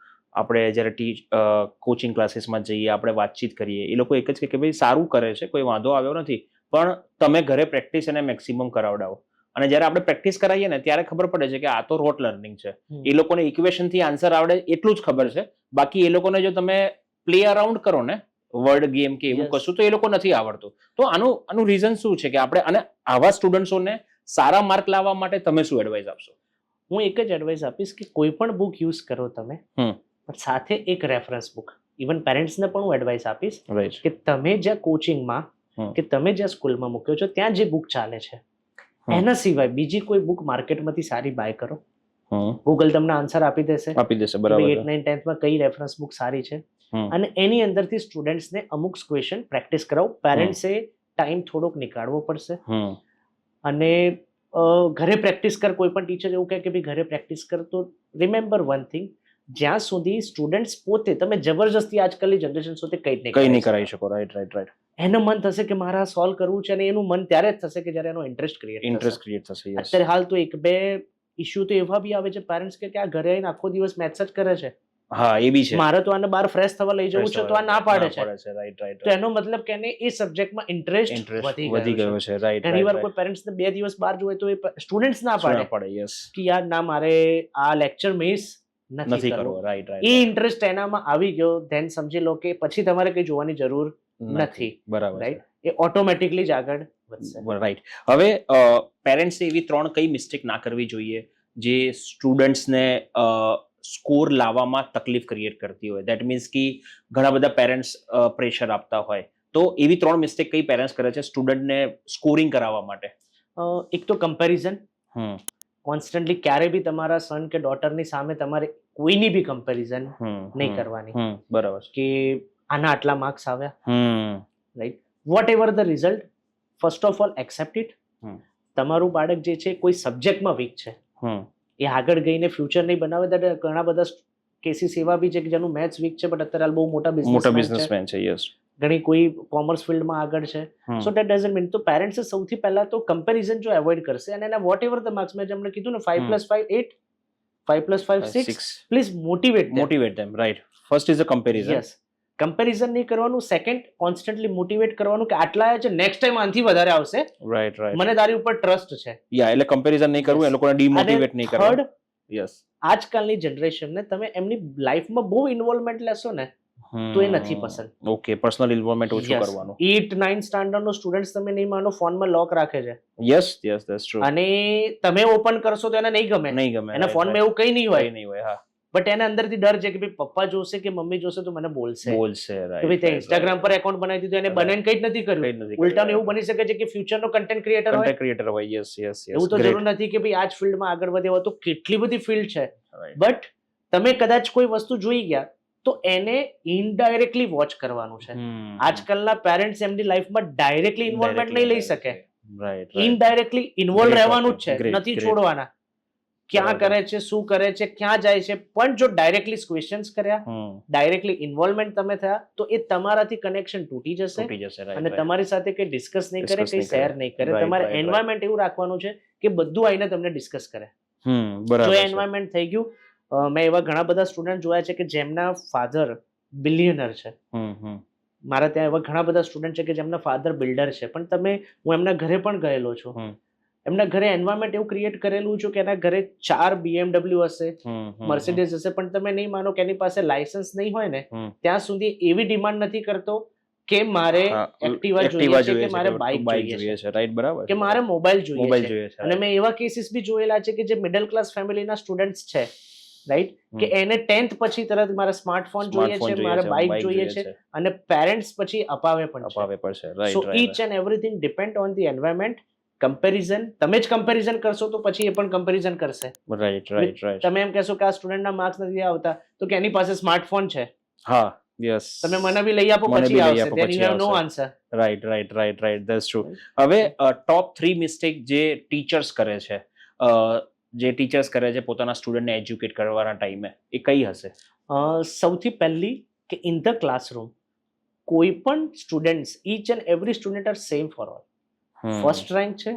આપણે જ્યારે કોચિંગ ક્લાસીસમાં જઈએ, આપણે વાતચીત કરીએ, એ લોકો એક જ કે ભાઈ સારું કરે છે, કોઈ વાંધો આવ્યો નથી, પણ તમે ઘરે પ્રેક્ટિસ એને મેક્સિમમ કરાવડાવો. અને જ્યારે આપણે પ્રેક્ટિસ કરાવીએ ને ત્યારે ખબર પડે છે કે આ તો રોટ લર્નિંગ છે. એ લોકોને ઇક્વેશન થી આન્સર આવડે એટલું જ ખબર છે, બાકી એ લોકોને જો તમે પ્લે અરાઉન્ડ કરો ને, વર્ડ ગેમ કે એવું કશું, તો એ લોકો નથી આવડતું. તો આનું રીઝન શું છે કે આપણે, અને આવા સ્ટુડન્ટ્સોને સારા માર્ક લાવવા માટે તમે શું એડવાઇસ આપશો? હું એક જ એડવાઇસ આપીશ કે કોઈ પણ બુક યુઝ કરો તમે, પણ સાથે એક રેફરન્સ બુક. ઇવન પેરેન્ટ્સને પણ હું એડવાઇસ આપીશ કે તમે જ્યાં કોચિંગમાં કે તમે જ્યાં સ્કૂલમાં મૂક્યો છો ત્યાં જે બુક ચાલે છે, એના સિવાય બીજી કોઈ બુક માર્કેટમાંથી સારી બાય કરો. ગૂગલ તમને આન્સર આપી દેશે. બરાબર. 8, 9, 10th માં કઈ રેફરન્સ બુક સારી છે, અને એની અંદરથી સ્ટુડન્ટ્સને અમુક ક્વેશ્ચન પ્રેક્ટિસ કરાવો. પેરેન્ટ્સે ટાઈમ થોડોક નીકાળવો પડશે. અને ઘરે પ્રેક્ટિસ કર. કોઈ પણ ટીચર એવું કહે કે ભાઈ ઘરે પ્રેક્ટિસ કર, તો રિમેમ્બર વન થિંગ, જ્યાં સુધી સ્ટુડન્ટ્સ પોતે, તમે જબરજસ્તી આજકાલની જનરેશન સાથે કઈ નહીં કરાવી શકો. Right right right. એનું મન થશે કે મારા સોલ્વ કરવું છે, અને એનું મન ત્યારે જ થશે કે જ્યારે એનો ઇન્ટરેસ્ટ ક્રિએટ થશે. અત્યારે હાલ તો 1-2 ઇશ્યુ તો એવા બી આવે છે પેરેન્ટ્સ કે આ ઘરે આવીને આખો દિવસ મેથ્સ જ કરે છે. હા, એ બી છે. મારે તો આને બહાર ફ્રેશ થવા લઈ જવું છે, તો આ ના પાડે છે. Right right. તો એનો મતલબ કે એને એ સબ્જેક્ટમાં ઇન્ટરેસ્ટ વધી ગયો છે. રાઈટ. ઘણીવાર કોઈ પેરેન્ટ્સને 2 દિવસ બહાર જોઈએ તો એ સ્ટુડન્ટ્સ ના પાડે. યસ. કે યાર ના, મારે આ લેક્ચર મિસ નથી કરવો. Right right. એ ઇન્ટરેસ્ટ એનામાં આવી ગયો, ધેન સમજી લો કે પછી તમારે કઈ જોવાની જરૂર નથી. બરાબર. રાઈટ. એ ઓટોમેટિકલી જ આગળ વધશે. રાઈટ. હવે પેરેન્ટ્સ એવી 3 કઈ મિસ્ટેક ના કરવી જોઈએ જે સ્ટુડન્ટ્સને સ્કોર લાવવામાં તકલીફ ક્રિએટ કરતી હોય? દેટ મીન્સ કે ઘણા બધા પેરેન્ટ્સ પ્રેશર આપતા હોય, તો એવી 3 મિસ્ટેક કઈ પેરેન્ટ્સ કરે છે સ્ટુડન્ટને સ્કોરિંગ કરાવવા માટે? એક તો કમ્પેરિઝન. કોન્સ્ટન્ટલી ક્યારે બી તમારા સન કે ડોટરની સામે તમારે કોઈની બી કમ્પેરિઝન નહીં કરવાની. બરાબર. કે આના આટલા માર્ક્સ આવ્યા, hmm right, what ever the result, first of all accept it. Hmm. તમારું બાળક જે છે કોઈ સબ્જેક્ટમાં વીક છે, હમ એ આગળ ગઈને ફ્યુચર નહીં બનાવે. તો ઘણા બધા કેસીસ એવા બી છે કે જેનું મેથ્સ વીક છે બટ અત્યારે હાલ બહુ મોટા મોટા બિઝનેસ બિઝનેસમેન છે. યસ. ઘણી કોઈ કોમર્સ ફિલ્ડમાં આગળ છે. સો દેટ ડઝન્ટ મીન તો પેરેન્ટ્સે સૌથી પહેલા તો કમ્પેરિઝન જો એવોઇડ કરશે અને એના વોટ એવર ધ માર્ક્સ મેં જેમને કીધું ને 5+5 8, 5+5 6, please motivate them. Right. First is a comparison. Yes, comparison નહીં કરવાનું. સેકન્ડ, કોન્સ્ટન્ટલી મોટિવેટ કરવાનું કે આટલા આવ્યા છે, નેક્સ્ટ ટાઈમ આનાથી વધારે આવશે, રાઈટ રાઈટ. મને તારી ઉપર ટ્રસ્ટ છે. યા એટલે કમ્પેરિઝન નહીં કરવું, એ લોકોને ડિમોટિવેટ નહીં કરવું. Third, yes. આજકાલની જનરેશનને તમે એમની લાઈફમાં બહુ ઇન્વોલ્વમેન્ટ લેશો ને તો એ નથી પસંદ. ઓકે, પર્સનલ ઇન્વોલ્વમેન્ટ ઓછું કરવાનું. 8, 9 સ્ટાન્ડર્ડ નો સ્ટુડન્ટ તમે નહીં માનો ફોનમાં લોક રાખે છે યસ યસ, ધેટ્સ ટ્રુ. અને તમે ઓપન કરશો તો એને નહીં ગમે. નહીં ગમે. એના ફોનમાં એવું કઈ નહીં હોય, નહીં હોય. હા, બટ એને અંદરથી ડર છે કે ભાઈ પપ્પા જોશે કે મમ્મી જોશે તો મને બોલશે બોલશે. કે રાઈટ. ભાઈ તે ઇન્સ્ટાગ્રામ પર એકાઉન્ટ બનાવી દીધું, એને બનાવીને કઈ જ નથી કર્યું. ઉલટાનું એવું બની શકે છે કે ફ્યુચરનો કન્ટેન્ટ ક્રિએટર હોય. કન્ટેન્ટ ક્રિએટર હોય. Yes yes yes. એવું તો જરૂર નથી કે ભાઈ આ જ ફિલ્ડમાં આગળ વધે. હોય તો કેટલી બધી ફિલ્ડ છે, Right. બટ તમે કદાચ કોઈ વસ્તુ જોઈ ગયા તો એને ઇનડાયરેક્ટલી વોચ કરવાનું છે. આજકાલના પેરેન્ટ્સ એમની લાઈફમાં ડાયરેક્ટલી ઇન્વોલ્વમેન્ટ નહીં લઈ શકે, રાઈટ. ઇનડાયરેક્ટલી ઇન્વોલ્વ Great રહેવાનું જ topic. છે, Great, નથી great. છોડવાના. ક્યાં કરે છે, શું કરે છે, ક્યાં જાય છે, પણ જો ડાયરેક્ટલી ક્વેશ્ચન્સ કર્યા, ડાયરેક્ટલી ઇન્વોલ્વમેન્ટ તમે થયા તો એ તમારાથી કનેક્શન તૂટી જશે તૂટી જશે. અને તમારી સાથે કઈ ડિસ્કસ નહીં કરે, કઈ શેર નહીં કરે. Right, તમારે right, right. એન્વાયરમેન્ટ એવું રાખવાનું છે કે બધું આવીને તમને ડિસ્કસ કરે. બરાબર. જો એન્વાયરમેન્ટ થઈ ગયું, મેં એવા ઘણા બધા સ્ટુડન્ટ જોયા છે કે જેમના ફાધર બિલિયનર છે. મારા ત્યાં એવા ઘણા બધા સ્ટુડન્ટ છે કે જેમના ફાધર બિલ્ડર છે, પણ હું એમના ઘરે પણ ગયેલો છું. એમના ઘરે એન્વાયરમેન્ટ એવું ક્રિએટ કરેલું છું કે એના ઘરે 4 BMW હશે, મર્સિડીઝ હશે, પણ તમે નહીં માનો કે એની પાસે લાયસન્સ નહીં હોય ને ત્યાં સુધી એવી ડિમાન્ડ નથી કરતો કે મારે એક્ટિવા જોઈએ છે, કે મારે બાઇક જોઈએ છે, રાઈટ. બરાબર. કે મારે મોબાઈલ જોઈએ છે. જોઈએ છે. અને મેં એવા કેસીસ બી જોયેલા છે કે જે મિડલ ક્લાસ ફેમિલીના સ્ટુડન્ટ્સ છે, રાઈટ, કે એને 10th પછી તરત મારે સ્માર્ટફોન જોઈએ છે, મારે બાઇક જોઈએ છે, અને પેરેન્ટ્સ પછી અપાવે પણ છે. અપાવે પડશે. Right. So each and everything depend on the environment. Comparison, તમે જ કમ્પેરિઝન કરશો તો પછી એ પણ કમ્પેરિઝન કરશે. Right right right. તમે એમ કહેશો કે આ સ્ટુડન્ટના માર્ક્સ નથી આવતા તો કે એની પાસે સ્માર્ટફોન છે, હા, યસ. તમે મને બી લઈ આપો પછી આવશે, then you have no answer. Right right right right, that's true. હવે ટોપ 3 મિસ્ટેક જે ટીચર્સ કરે છે, પોતાના સ્ટુડન્ટને એજ્યુકેટ કરવાના ટાઈમે, એ કઈ હશે? સૌથી પહેલી કે ઇન ધ ક્લાસરૂમ કોઈ પણ students, each and every student are same for all. First rank છે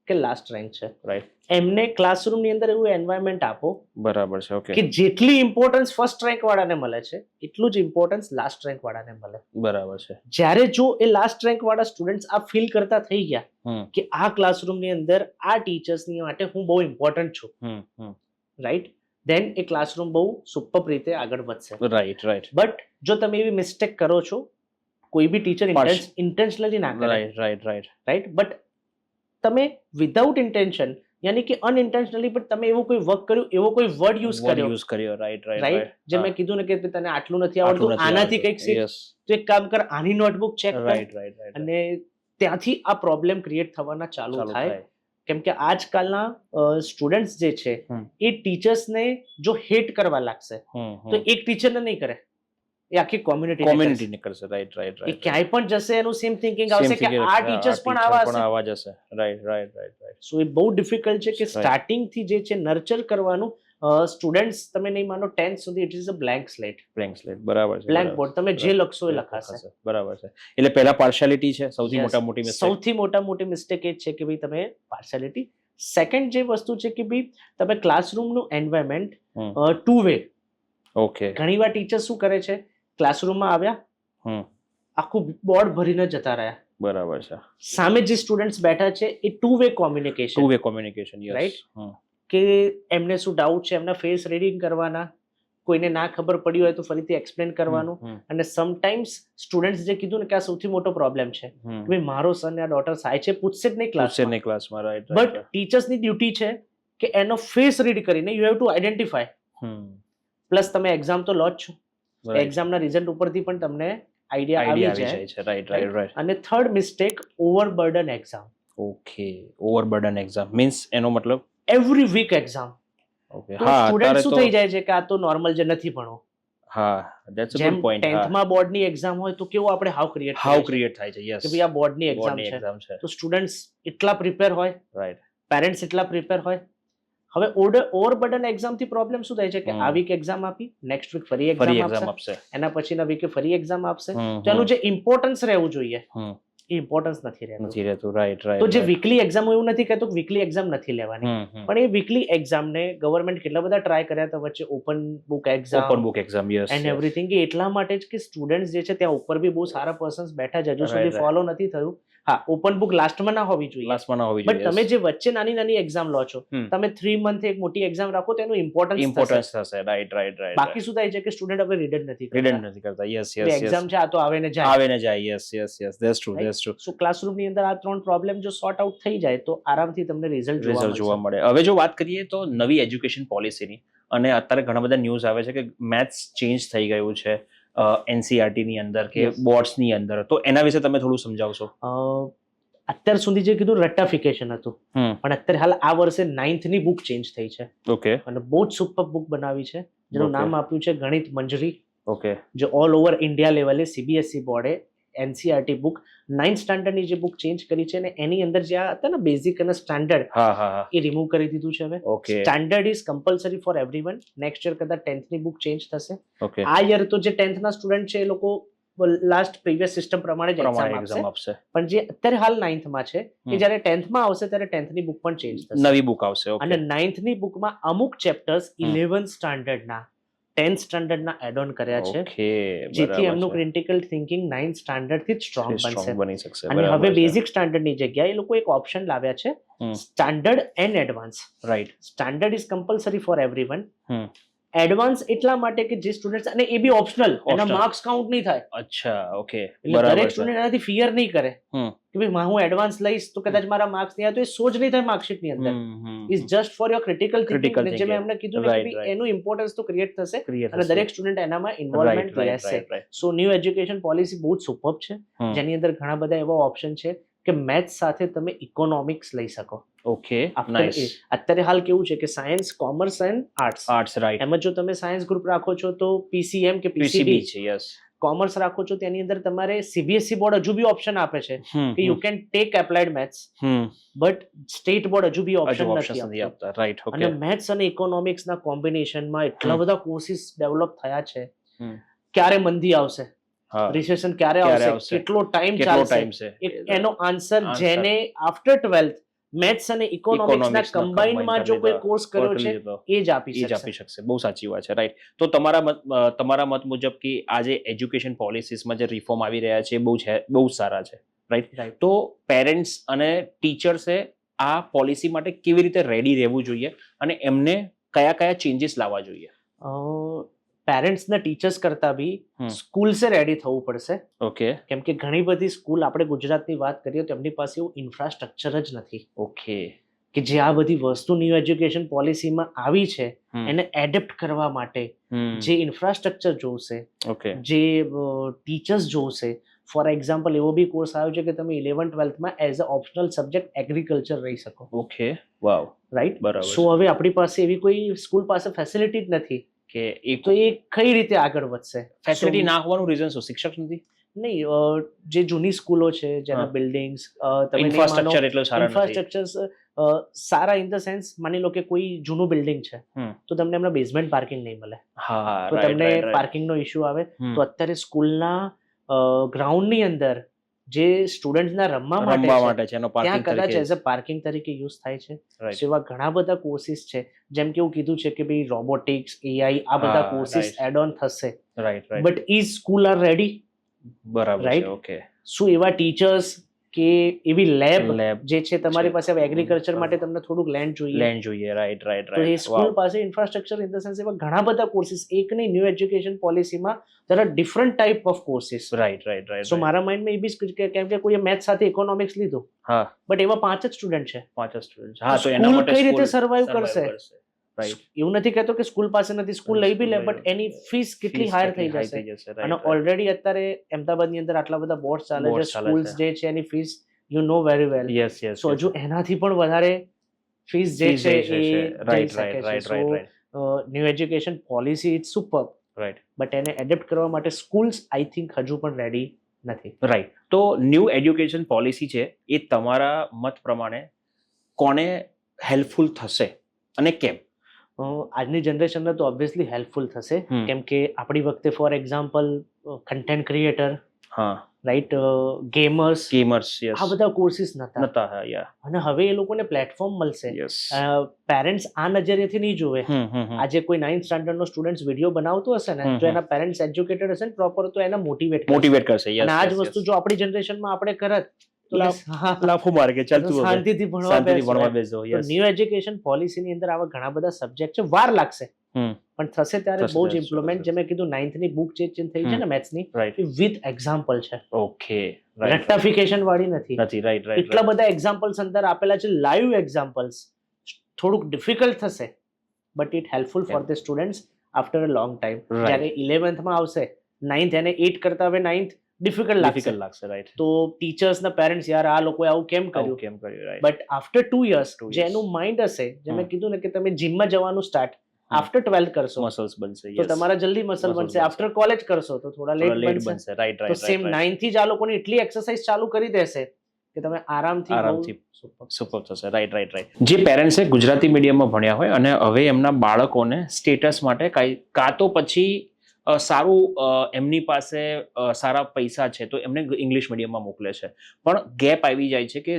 કે લાસ્ટ રેન્ક છે, રાઈટ, એમને ક્લાસરૂમની અંદર એવું એન્વાયરમેન્ટ આપો. બરાબર છે. ઓકે. કે જેટલી ઇમ્પોર્ટન્સ ફર્સ્ટ રેન્ક વાળાને મળે છે એટલું જ ઇમ્પોર્ટન્સ લાસ્ટ રેન્ક વાળાને મળે. બરાબર છે. જ્યારે જો એ લાસ્ટ રેન્ક વાળા સ્ટુડન્ટ્સ આ ફીલ કરતા થઈ ગયા કે આ ક્લાસરૂમની અંદર આ ટીચર્સની માટે હું બહુ ઇમ્પોર્ટન્ટ છું, રાઈટ, દેન એ ક્લાસરૂમ બહુ સુપર રીતે આગળ વધશે. Right right. બટ જો તમે એવી મિસ્ટેક કરો છો, કોઈ બી ટીચર ઇન્ટેન્શનલી ના કરે, right right right right, but તમે વિધાઉટ ઇન્ટેન્શન યાની કે અનઇન્ટેન્શનલી પણ તમે એવું કોઈ વર્ક કર્યું, એવો કોઈ વર્ડ યુઝ કર્યો, રાઈટ રાઈટ, રાઈટ. જે મેં કીધું ને કે તને આટલું નથી આવડતું, આનાથી કંઈક શીખ, તો એક કામ કર, આની નોટબુક ચેક કર, રાઈટ રાઈટ રાઈટ. અને ત્યાંથી આ પ્રોબ્લેમ ક્રિએટ થવાના ચાલુ થાય. કેમ કે આજકાલના સ્ટુડન્ટ્સ જે છે એ ટીચર્સને જો હેટ કરવા લાગશે તો એક ટીચરને નહીં કરે, એ આખી કોમ્યુનિટી કરશે. રાઈટ રાઈટ એ રાઈટ. ક્યાંય પણ જશે એનું સેમ થિંકિંગ આવશે કે આ ટીચર્સ પણ આવા જશે. Right right right right. So એ બહુ ડિફિકલ્ટ છે કે સ્ટાર્ટિંગ થી જે છે નર્ચર કરવાનું. સ્ટુડન્ટ્સ તમે નહીં માનો 10th સુધી it is a blank slate. બરાબર છે. બ્લેન્ક બોર્ડ, તમે જે લખશો એ લખાશે. બરાબર છે. એટલે પહેલા પાર્શિયાલિટી છે સૌથી મોટી મિસ્ટેક. સૌથી મોટી મિસ્ટેક એ છે કે ભાઈ તમે પાર્શિયાલિટી. સેકન્ડ જે વસ્તુ છે કે ભાઈ તમે ક્લાસરૂમનું એન્વાયરમેન્ટ ટુ વે. ઓકે. ઘણીવાર ટીચર શું કરે છે, ક્લાસરૂમમાં આવ્યા, આખું બોર્ડ ભરીને જતા રહ્યા. બરાબર છે. સામે જે સ્ટુડન્ટ્સ બેઠા છે એ ટુ વે કોમ્યુનિકેશન, રાઈટ, કે એમને શું ડાઉટ છે, એમના ફેસ રીડિંગ કરવાના, કોઈને ના ખબર પડી હોય તો ફરીથી એક્સપ્લેન કરવાનું. અને સમટાઈમ્સ સ્ટુડન્ટ્સ જે કીધું ને કે આ સૌથી મોટો પ્રોબ્લેમ છે કે ભાઈ મારો સન યા ડોટર સાય છે, પૂછશે જ નહીં ક્લાસમાં, રાઈટ. બટ ટીચર્સની ડ્યુટી છે કે એનો ફેસ રીડ કરીને you have to identify. Plus તમે એક્ઝામ તો લો જ છો, એક્ઝામના રિઝલ્ટ ઉપરથી પણ તમને આઈડિયા આવી જાય છે. Right right right. અને third mistake, overburden exam. Okay. Overburden exam means એનો મતલબ એવરી વીક એક્ઝામ. ઓકે. હા, સ્ટુડન્ટ શું થઈ જાય છે કે આ તો નોર્મલ જે નથી ભણો, હા, ધેટ્સ અ જેમ ગુડ પોઈન્ટ. 10th માં બોર્ડની એક્ઝામ હોય તો કેવું આપણે હાવ ક્રિએટ હાઉ ક્રિએટ થાય છે, યસ, કે ભાઈ આ બોર્ડની એક્ઝામ બોર્ડની છે, એક્ઝામ છે, તો સ્ટુડન્ટ્સ એટલા પ્રિપેર હોય, રાઈટ. પેરેન્ટ્સ એટલા પ્રિપેર હોય. હવે ઓવરબર્ડન એક્ઝામથી પ્રોબ્લેમ શું થાય છે કે આ વીક એક્ઝામ આપી, નેક્સ્ટ વીક ફરી ફરી એક્ઝામ એક્ઝામ આપશે, આપશે. એના પછીના વીકે ફરી એક્ઝામ આપશે, હમ, તો એનું જે ઇમ્પોર્ટન્સ રહેવું જોઈએ હમ. એ ઇમ્પોર્ટન્સ નથી રહેતું. નથી રહેતું, રાઈટ તો રાઈટ. જે વીકલી એક્ઝામ એવું નથી કહેતો વીકલી એક્ઝામ નથી લેવાની, પણ એ વીકલી એક્ઝામને ગવર્મેન્ટ કેટલા બધા ટ્રાય કર્યા હતા વચ્ચે, open book open exam book exam, yes, and everything, કે એટલા માટે જ કે સ્ટુડન્ટ્સ જે છે ત્યાં ઉપર બી બહુ સારા પર્સન્સ બેઠા છે, હજુ સુધી Right. ફોલો નથી થયું. હા, ઓપન બુક લાસ્ટમાં ના હોવી જોઈએ, લાસ્ટમાં ના હોવી બટ જોઈએ. તમે જે વચ્ચે નાની નાની એક્ઝામ લો છો, હમ. તમે 3 મંથ એક મોટી એક્ઝામ રાખો તો એનું ઇમ્પોર્ટન્સ ઇમ્પોર્ટન્સ થશે, રાઈટ રાઈટ રાઈટ. બાકી શું થાય છે કે સ્ટુડન્ટ હવે રીડ જ નથી રીડન્ટ કરતા, નથી કરતા, યસ યસ યસ. એક્ઝામ છે આ તો આવે ને જાય. આવે ને જાય, yes yes yes, that's true, Right? That's true. So ક્લાસરૂમની અંદર આ 3 પ્રોબ્લેમ જો સોર્ટ આઉટ થઈ જાય તો આરામથી તમને રિઝલ્ટ રિઝલ્ટ જોવા મળશે. મળે. હવે જો વાત કરીએ તો નવી એજ્યુકેશન પોલિસીની, અને અત્યારે ઘણા બધા ન્યૂઝ આવે છે કે મેથ્સ ચેન્જ થઈ ગયું છે એનસીઆરટી ની અંદર કે Yes. બોર્ડ્સ ની અંદર, તો એના વિશે તમે થોડું સમજાવશો? અત્યાર સુધી જે કીધું રટ્ટાફિકેશન હતું, પણ અત્યારે હાલ આ વર્ષે 9th ની બુક ચેન્જ થઈ છે ઓકે અને બહુ જ સુપર બુક બનાવી છે, જેનું Okay. નામ આપ્યું છે ગણિત મંજરી, ઓકે જે ઓલ ઓવર ઇન્ડિયા લેવલે સીબીએસઈ બોર્ડે એનસીઆરટી બુક 9th સ્ટાન્ડર્ડની જે બુક ચેન્જ કરી છે, અને એની અંદર જે આ હતા ને બેઝિક અને સ્ટાન્ડર્ડ, હા હા હા, એ રિમૂવ કરી દીધું છે. હવે okay standard is compulsory for everyone. Next year કદાચ 10th ની બુક ચેન્જ થશે. ઓકે. આ યર તો જે 10th ના સ્ટુડન્ટ છે એ લોકો લાસ્ટ પ્રીવિયસ સિસ્ટમ પ્રમાણે જ પ્રમાણે એક્ઝામ એક્ઝામ આપશે, આપશે, પણ જે અત્યારે હાલ 9th માં છે હમ. કે જ્યારે 10th માં આવશે ત્યારે 10th ની બુક પણ ચેન્જ થશે, નવી બુક આવશે. ઓકે. અને 9th ની બુકમાં અમુક ચેપ્ટર્સ હમ. 11th સ્ટાન્ડર્ડના 10th સ્ટાન્ડર્ડના એડ ઓન કર્યા છે, ઓકે, જેથી એમનું ક્રિટિકલ થિંકિંગ 9th સ્ટાન્ડર્ડ થી જ સ્ટ્રોંગ બનશે. સ્ટ્રોંગ બની શકશે. અને હવે બેઝિક સ્ટાન્ડર્ડની જગ્યાએ એ લોકો એક ઓપ્શન લાવ્યા છે, hmm. Standard and advance. Right. Standard is compulsory for everyone, hmm. Advance એટલા માટે કે જે સ્ટુડન્ટ્સ, અને એ બી ઓપ્શનલ, એના Optional. માર્ક્સ કાઉન્ટ નહીં થાય, અચ્છા, ઓકે, એટલે બરાબર દરેક છે. સ્ટુડન્ટ એનાથી ફિયર નહીં કરે હમ. કે ભાઈ હું એડવાન્સ લઈશ તો કદાચ મારા માર્ક્સ નહીં આવે, તો એ સોચ નહીં થાય માર્કશીટ ની અંદર. Is just for your critical Critical thinking, જે મેં એમને કીધું ને કે Right, ભાઈ right. એનું ઇમ્પોર્ટન્સ તો ક્રિએટ થશે અને દરેક સ્ટુડન્ટ એનામાં ઇન્વોલ્વમેન્ટ લેશે. સો ન્યૂ એજ્યુકેશન પોલિસી બહુ જ સુપર્બ છે, જેની અંદર ઘણા બધા એવા ઓપ્શન છે કે મેથ્સ સાથે તમે ઇકોનોમિક્સ લઈ શકો. Okay, After nice. એ, અત્યારે હાલ કેવું છે કે science, commerce and arts, arts, right. એમાં જો તમે સાયન્સ ગ્રુપ રાખો છો તો પીસીએમ કે પીસીબી પીસીબી, છે, યસ. કોમર્સ રાખો છો તેની અંદર તમારે સીબીએસઈ બોર્ડ હજુ બી ઓપ્શન આપે છે કે you can take applied maths, but state board હજુ બી ઓપ્શન નથી નથી આપતું. આપતા, રાઈટ. અને ઓકે. મેથ્સ અને ઇકોનોમિક્સ ના કોમ્બિનેશનમાં એટલા બધા કોર્સિસ ડેવલપ થયા છે. હમ. ક્યારે મંદી આવશે, હા, રિસેશન ક્યારે ક્યારે આવશે, આવશે, કેટલો ટાઈમ કેટલો ચાલશે, ટાઈમ છે એનો આન્સર Answer. જેને આફ્ટર 12th મેથ્સ અને ઇકોનોમિક્સ ના Economics ના કમ્બાઇનમાં જો combine કોઈ કરી કોર્સ કર્યો છે લીધો. એ જ આપી એ જ શકશે. આપી શકશે. બહુ સાચી વાત છે, રાઈટ. તો તમારા મત મુજબ કે આ જે એજ્યુકેશન પોલિસીસમાં જે રિફોર્મ આવી રહ્યા છે બહુ સારા છે, રાઈટ. Right. તો પેરેન્ટ્સ અને ટીચર્સે આ પોલિસી માટે કેવી રીતે રેડી રહેવું જોઈએ અને એમને કયા કયા ચેન્જીસ લાવવા જોઈએ? પેરેન્ટ્સ ને ટીચર્સ કરતા બી સ્કૂલ્સે રેડી થવું પડશે, ઓકે. કેમ કે ઘણી બધી સ્કૂલ, આપણે ગુજરાતની વાત કરીએ તો એમની પાસે એવું ઇન્ફ્રાસ્ટ્રક્ચર જ નથી ઓકે. કે જે આ બધી વસ્તુ ન્યૂ એજ્યુકેશન પોલિસીમાં આવી છે એને એડેપ્ટ કરવા માટે જે ઇન્ફ્રાસ્ટ્રક્ચર જોશે, ઓકે. જે ટીચર્સ જોશે. ફોર એક્ઝામ્પલ એવો બી કોર્સ આવ્યો છે કે તમે 11th-12thમાં as a optional subject agriculture રહી શકો, ઓકે, વાવ, રાઈટ. બરાબર. સો હવે આપણી પાસે એવી કોઈ સ્કૂલ પાસે ફેસિલિટી જ નથી, કે એક તો એ કઈ રીતે આગળ વધશે? ફેસિલિટી ના હોવાનું રીઝન શું? શિક્ષક નથી? નહીં, જે જૂની સ્કૂલો છે જેના બિલ્ડિંગ્સ, ઇન્ફ્રાસ્ટ્રક્ચર એટલું સારા નથી. Infrastructure Sara in the sense, માની લો કે કોઈ જૂનું બિલ્ડિંગ છે તો તમને એમના બેઝમેન્ટ પાર્કિંગ નહીં મળે, હા, તો તમને પાર્કિંગનો ઇશ્યુ આવે. તો અત્યારે સ્કૂલના ગ્રાઉન્ડની અંદર જે સ્ટુડન્ટ્સના રમવા માટે છે એનો ત્યાં પાર્કિંગ કદાચ તરીકે એઝ અ પાર્કિંગ તરીકે યુઝ થાય છે. Right. So એવા ઘણા બધા કોર્સિસ છે, જેમ કે એવું કીધું છે કે ભાઈ રોબોટિક્સ, એઆઈ, આ બધા હા, કોર્સિસ right. એડ ઓન થશે, right right, but is school are ready? બરાબર છે. right. ઓકે. શું એવા ટીચર્સ કે એવી લેબ લેબ જે છે તમારી છે. પાસે હવે એગ્રીકલ્ચર માટે તમને થોડુંક લેન્ડ જોઈએ, લેન્ડ જોઈએ, રાઈટ રાઈટ તો એ રાઈટ. સ્કૂલ પાસે ઇન્ફ્રાસ્ટ્રક્ચર ઇન ધ સેન્સ એવા ઘણા બધા કોર્સિસ, એક નહીં, ન્યૂ એજ્યુકેશન પોલિસીમાં there are different type of courses. Right right right. So મારા માઇન્ડમાં એ બી કેમ કે કોઈએ મેથ્સ સાથે ઇકોનોમિક્સ લીધું, હા, બટ એવા 5 જ સ્ટુડન્ટ છે, 5 સ્ટુડન્ટ. હા, તો સ્કૂલ એના માટે કઈ રીતે સ્કૂલ survive કરશે? રાઈટ. એવું નથી કહેતો કે સ્કૂલ પાસે નથી, સ્કૂલ લઈ બી લે, બટ એની ફીસ કેટલી હાયર થઈ જશે. અને ઓલરેડી અત્યારે અમદાવાદની અંદર આટલા બધા બોર્ડ ચાલે છે, Boards ચાલે સ્કૂલ્સ છે. જે છે એની fees you know very well. Yes yes. So હજુ એનાથી પણ વધારે ફીસ જે છે એ જઈ રાઈટ શકે રાઈટ છે. Right so right. New education policy it's super, right but એને એડેપ્ટ કરવા માટે સ્કૂલ્સ આઈ થિંક હજુ પણ રેડી નથી. રાઈટ. તો ન્યૂ એજ્યુકેશન પોલિસી છે એ તમારા મત પ્રમાણે કોને હેલ્પફુલ થશે અને કેમ? આજની જનરેશનને તો ઓબ્વિયસલી હેલ્પફુલ થશે, કેમ કે આપણી વખતે ફોર એક્ઝામ્પલ કન્ટેન્ટ ક્રિએટર, હા, રાઈટ, ગેમર્સ, યસ, આ બધા કોર્સિસ નતા, નતા, યા, અને હવે એ લોકોને પ્લેટફોર્મ મળશે. યસ, પેરેન્ટ્સ આ નજરિયેથી નહીં જોવે. આજે કોઈ 9th સ્ટાન્ડર્ડ નો સ્ટુડન્ટ વિડીયો બનાવતો હશે ને, જો એના પેરેન્ટ્સ એજ્યુકેટેડ હશે ને પ્રોપર, તો એને મોટિવેટ કરશે. અને આ જ વસ્તુ જો આપણી જનરેશનમાં આપણે કરત તો લાફો મારે કે ચાલતું હવે શાંતિથી ભણવા બેસો. તો ન્યૂ એજ્યુકેશન પોલિસીની અંદર આવા ઘણા બધા સબ્જેક્ટ છે, વાર લાગશે પણ થશે ત્યારે બહુ જ ઇમ્પ્લિમેન્ટ. જેમ મેં કીધું 9th ની બુક ચેન્જ થઈ છે ને મેથ્સની, વિથ એક્ઝામ્પલ છે. ઓકે, રેક્ટિફિકેશન વાળી નથી. રાઈટ. એટલા બધા એક્ઝામ્પલ્સ અંદર આપેલા છે, લાઈવ એક્ઝામ્પલ્સ. થોડુંક ડિફિકલ્ટ થશે but it helpful for the students after a long time. જ્યારે 11th માં આવશે, 9th એને 8 કરતા હવે 9th ડિફિકલ્ટ લાગશે. રાઈટ. તો ટીચર્સ ના પેરેન્ટ્સ, યાર આ લોકોએ આવું કેમ કર્યું, બટ આફ્ટર 2 years જે એનું માઇન્ડ હશે, જે મેં કીધું ને કે તમે જીમમાં જવાનું સ્ટાર્ટ આફ્ટર 12th કરશો, મસલ્સ બનશે, તો તમારા જલ્દી મસલ બનશે. આફ્ટર કોલેજ કરશો તો થોડા લેટ બનશે. રાઈટ. તો સેમ 9th થી જ આ લોકોને એટલી એક્સરસાઇઝ ચાલુ કરી દેશે કે તમે આરામથી સુપર થશે. રાઈટ. જે પેરેન્ટ્સે ગુજરાતી મીડિયમમાં ભણ્યા હોય અને હવે એમના બાળકોને સ્ટેટસ માટે કાં તો પછી સારું એમની પાસે સારા પૈસા છે તો એમને ઇંગ્લિશ મીડિયમમાં મોકલે છે, પણ ગેપ આવી જાય છે કે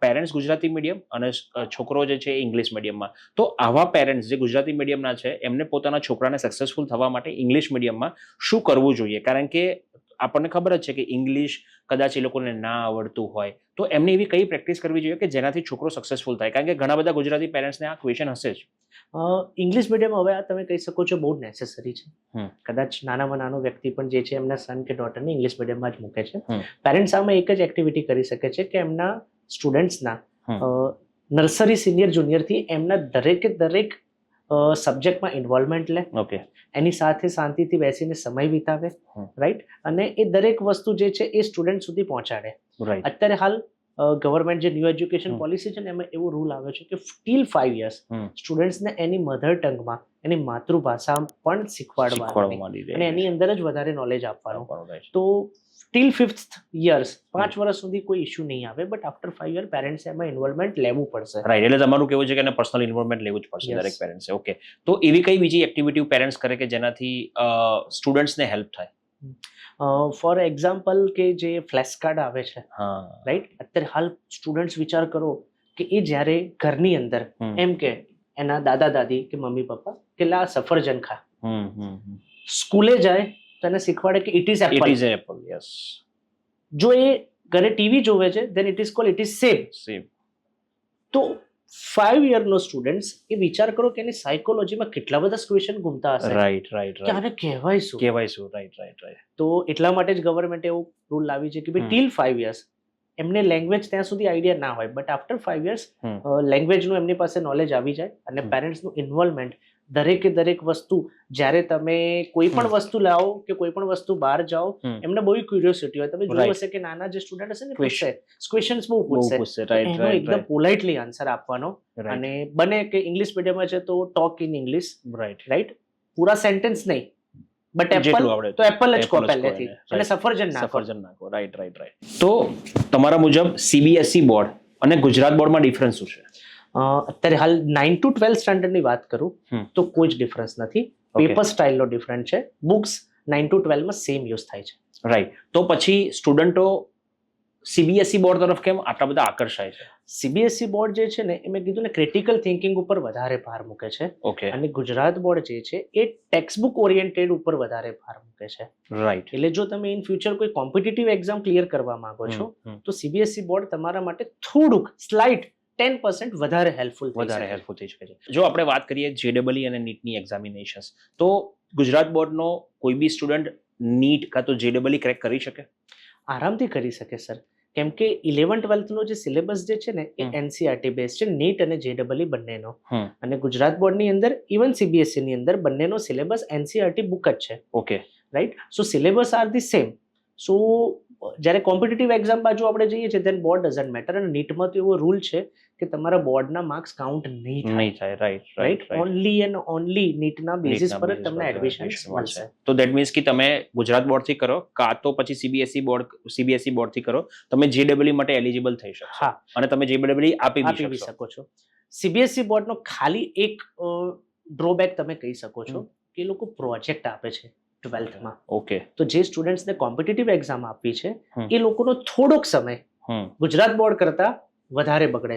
પેરેન્ટ્સ ગુજરાતી મીડિયમ અને છોકરો જે છે એ ઇંગ્લિશ મીડિયમમાં. તો આવા પેરેન્ટ્સ જે ગુજરાતી મીડિયમના છે એમને પોતાના છોકરાને સક્સેસફુલ થવા માટે ઇંગ્લિશ મીડિયમમાં શું કરવું જોઈએ? કારણ કે આપણને ખબર જ છે કે ઇંગ્લિશ કદાચ એ લોકોને ના આવડતું હોય, તો એમને એવી કઈ પ્રેક્ટિસ કરવી જોઈએ કે જેનાથી છોકરો સક્સેસફુલ થાય? કારણ કે ઘણા બધા ગુજરાતી પેરેન્ટ્સને આ ક્વેશ્ચન હશે જ. ઇંગ્લિશ મીડિયમ હવે તમે કહી શકો છો બહુ નેસેસરી છે. કદાચ નાનામાં નાનો વ્યક્તિ પણ જે છે એમના સન કે ડોટરને ઇંગ્લિશ મીડિયમમાં જ મૂકે છે. પેરેન્ટ્સ આમાં એક જ એક્ટિવિટી કરી શકે છે કે એમના સ્ટુડન્ટ્સના નર્સરી, સિનિયર, જુનિયરથી એમના દરેક સબ્જેક્ટમાં ઇન્વોલ્વમેન્ટ લે. ઓકે. એની સાથે શાંતિથી બેસીને સમય વિતાવે, રાઈટ, અને એ દરેક વસ્તુ જે છે એ સ્ટુડન્ટ સુધી પહોંચાડે. અત્યારે હાલ ગવર્મેન્ટ જે ન્યૂ એજ્યુકેશન પોલિસી છે ને, એમાં એવો રૂલ આવ્યો છે કે ટીલ 5 years સ્ટુડન્ટ્સને એની મધર ટંગમાં, એની માતૃભાષા પણ શીખવાડવાની અને એની અંદર જ વધારે નોલેજ આપવાનું. તો ટીલ 5th years 5 વર્ષ સુધી કોઈ ઇશ્યુ નહીં આવે, બટ આફ્ટર 5 years પેરેન્ટ્સે એમાં ઇન્વોલ્વમેન્ટ લેવું પડશે. રાઈટ. એટલે તમારું કેવું છે કે એને પર્સનલ ઇન્વોલ્વમેન્ટ લેવું જ પડશે દરેક પેરેન્ટ્સે. ઓકે. તો એવી કઈ બીજી એક્ટિવિટી પેરેન્ટ્સ કરે કે જેનાથી સ્ટુડન્ટ્સને હેલ્પ થાય? ફોર એક્ઝામ્પલ કે જે ફ્લેશ કાર્ડ આવે છે, રાઈટ, અત્યારે હાલ સ્ટુડન્ટ્સ વિચાર કરો કે એ જ્યારે ઘરની અંદર એમ કે એના દાદા દાદી કે મમ્મી પપ્પા કે લા સફરજન ખા, સ્કૂલે જાય તો એને શીખવાડે કે ઇટ ઇઝ એપલ. યસ. જો એ ઘરે ટીવી જોવે છે then it is called it is same. તો 5 year નો સ્ટુડન્ટ્સ એ વિચાર કરો કે એની સાયકોલોજીમાં કેટલા બધા ક્વેશ્ચન ઘૂમતા હશે. રાઈટ. કે આને કહેવાય શું. રાઈટ. તો એટલા માટે જ ગવર્મેન્ટે એવું રૂલ લાવી છે કે ભાઈ ટીલ 5 years એમને લેંગ્વેજ ત્યાં સુધી આઈડિયા ના હોય, બટ આફ્ટર 5 years લેંગ્વેજનું એમની પાસે નોલેજ આવી જાય અને પેરેન્ટ્સનું ઇન્વોલ્વમેન્ટ દરેક વસ્તુ, જ્યારે તમે કોઈ પણ વસ્તુ લાવો કે કોઈ પણ વસ્તુ બહાર જાઓ, એમને બહુ ક્યુરિયોસિટી હોય. તમે જોયું હશે કે નાના જે સ્ટુડન્ટ હશે ને, ક્વેશ્ચન્સ બહુ પૂછશે, એનો એકદમ પોલાઇટલી આન્સર આપવાનો. અને બને કે ઇંગ્લિશ મીડિયમમાં છે તો ટોક ઇન ઇંગ્લિશ, રાઈટ, પૂરા સેન્ટેન્સ નહીં, બટ એપલ તો એપલ જ કહો પહેલેથી, અને સફરજન નાખો. રાઈટ. તો તમારા મુજબ CBSE બોર્ડ અને ગુજરાત બોર્ડમાં ડિફરન્સ શું છે? અત્યારે હાલ 9 to 12 સ્ટાન્ડર્ડની વાત કરું તો કોઈ જ ડિફરન્સ નથી. પેપર સ્ટાઇલનો ડિફરન્સ છે. બુક્સ 9 to 12 માં સેમ યુઝ થાય છે. રાઈટ. તો પછી સ્ટુડન્ટો CBSE બોર્ડ તરફ કેમ આટલા બધા આકર્ષાય છે? CBSE બોર્ડ જે છે ને, એ મેં કીધું ને, ક્રિટિકલ થિંકિંગ ઉપર વધારે ભાર મૂકે છે. ઓકે. અને ગુજરાત બોર્ડ જે છે એ ટેક્સ્ટબુક ઓરિએન્ટેડ ઉપર વધારે ભાર મૂકે છે. રાઈટ. એટલે જો તમે ઇન ફ્યુચર કોઈ કોમ્પિટિટિવ એક્ઝામ ક્લિયર કરવા માંગો છો તો CBSE બોર્ડ તમારા માટે થોડુંક સ્લાઇટ 10% વધારે હેલ્પફુલ થઈ શકે છે. જો આપણે વાત કરીએ JEE અને નીટની એક્ઝામિનેશન્સ, તો ગુજરાત બોર્ડનો કોઈ બી સ્ટુડન્ટ નીટ કાં તો JEE ક્રેક કરી શકે? આરામથી કરી શકે સર, કેમ કે 11th-12th નો જે સિલેબસ જે છે ને એ NCERT બેઝ છે, નીટ અને JEE બંનેનો. અને ગુજરાત બોર્ડની અંદર ઇવન CBSE ની અંદર બંનેનો સિલેબસ NCERT બુક જ છે. Okay. Right. So syllabus are the same. So જ્યારે કોમ્પિટિટિવ એક્ઝામ બાજુ આપણે જઈએ છીએ then બોર્ડ ડઝન્ટ મેટર, અને નીટમાં તો એવો રૂલ છે કે તમારા બોર્ડના માર્ક્સ કાઉન્ટ નહીં થાય, રાઈટ? ઓનલી એન્ડ ઓનલી નીટના બેસિસ પર જ તમને એડમિશન મળશે. તો દેટ મીન્સ કે તમે ગુજરાત બોર્ડથી કરો કાં તો પછી સીબીએસઈ બોર્ડથી કરો, તમે જેડબલઈ માટે એલિજિબલ થઈ શકો. હા, અને તમે જેડબલઈ આપી બી શકો છો. સીબીએસઈ બોર્ડનો ખાલી એક ડ્રોબેક તમે કહી શકો છો કે એ લોકો પ્રોજેક્ટ આપે છે 12th માં. ઓકે. તો જે સ્ટુડન્ટ્સને કોમ્પિટિટિવ એક્ઝામ આપવી છે એ લોકોનો થોડોક સમય ગુજરાત બોર્ડ કરતા વધારે બગડે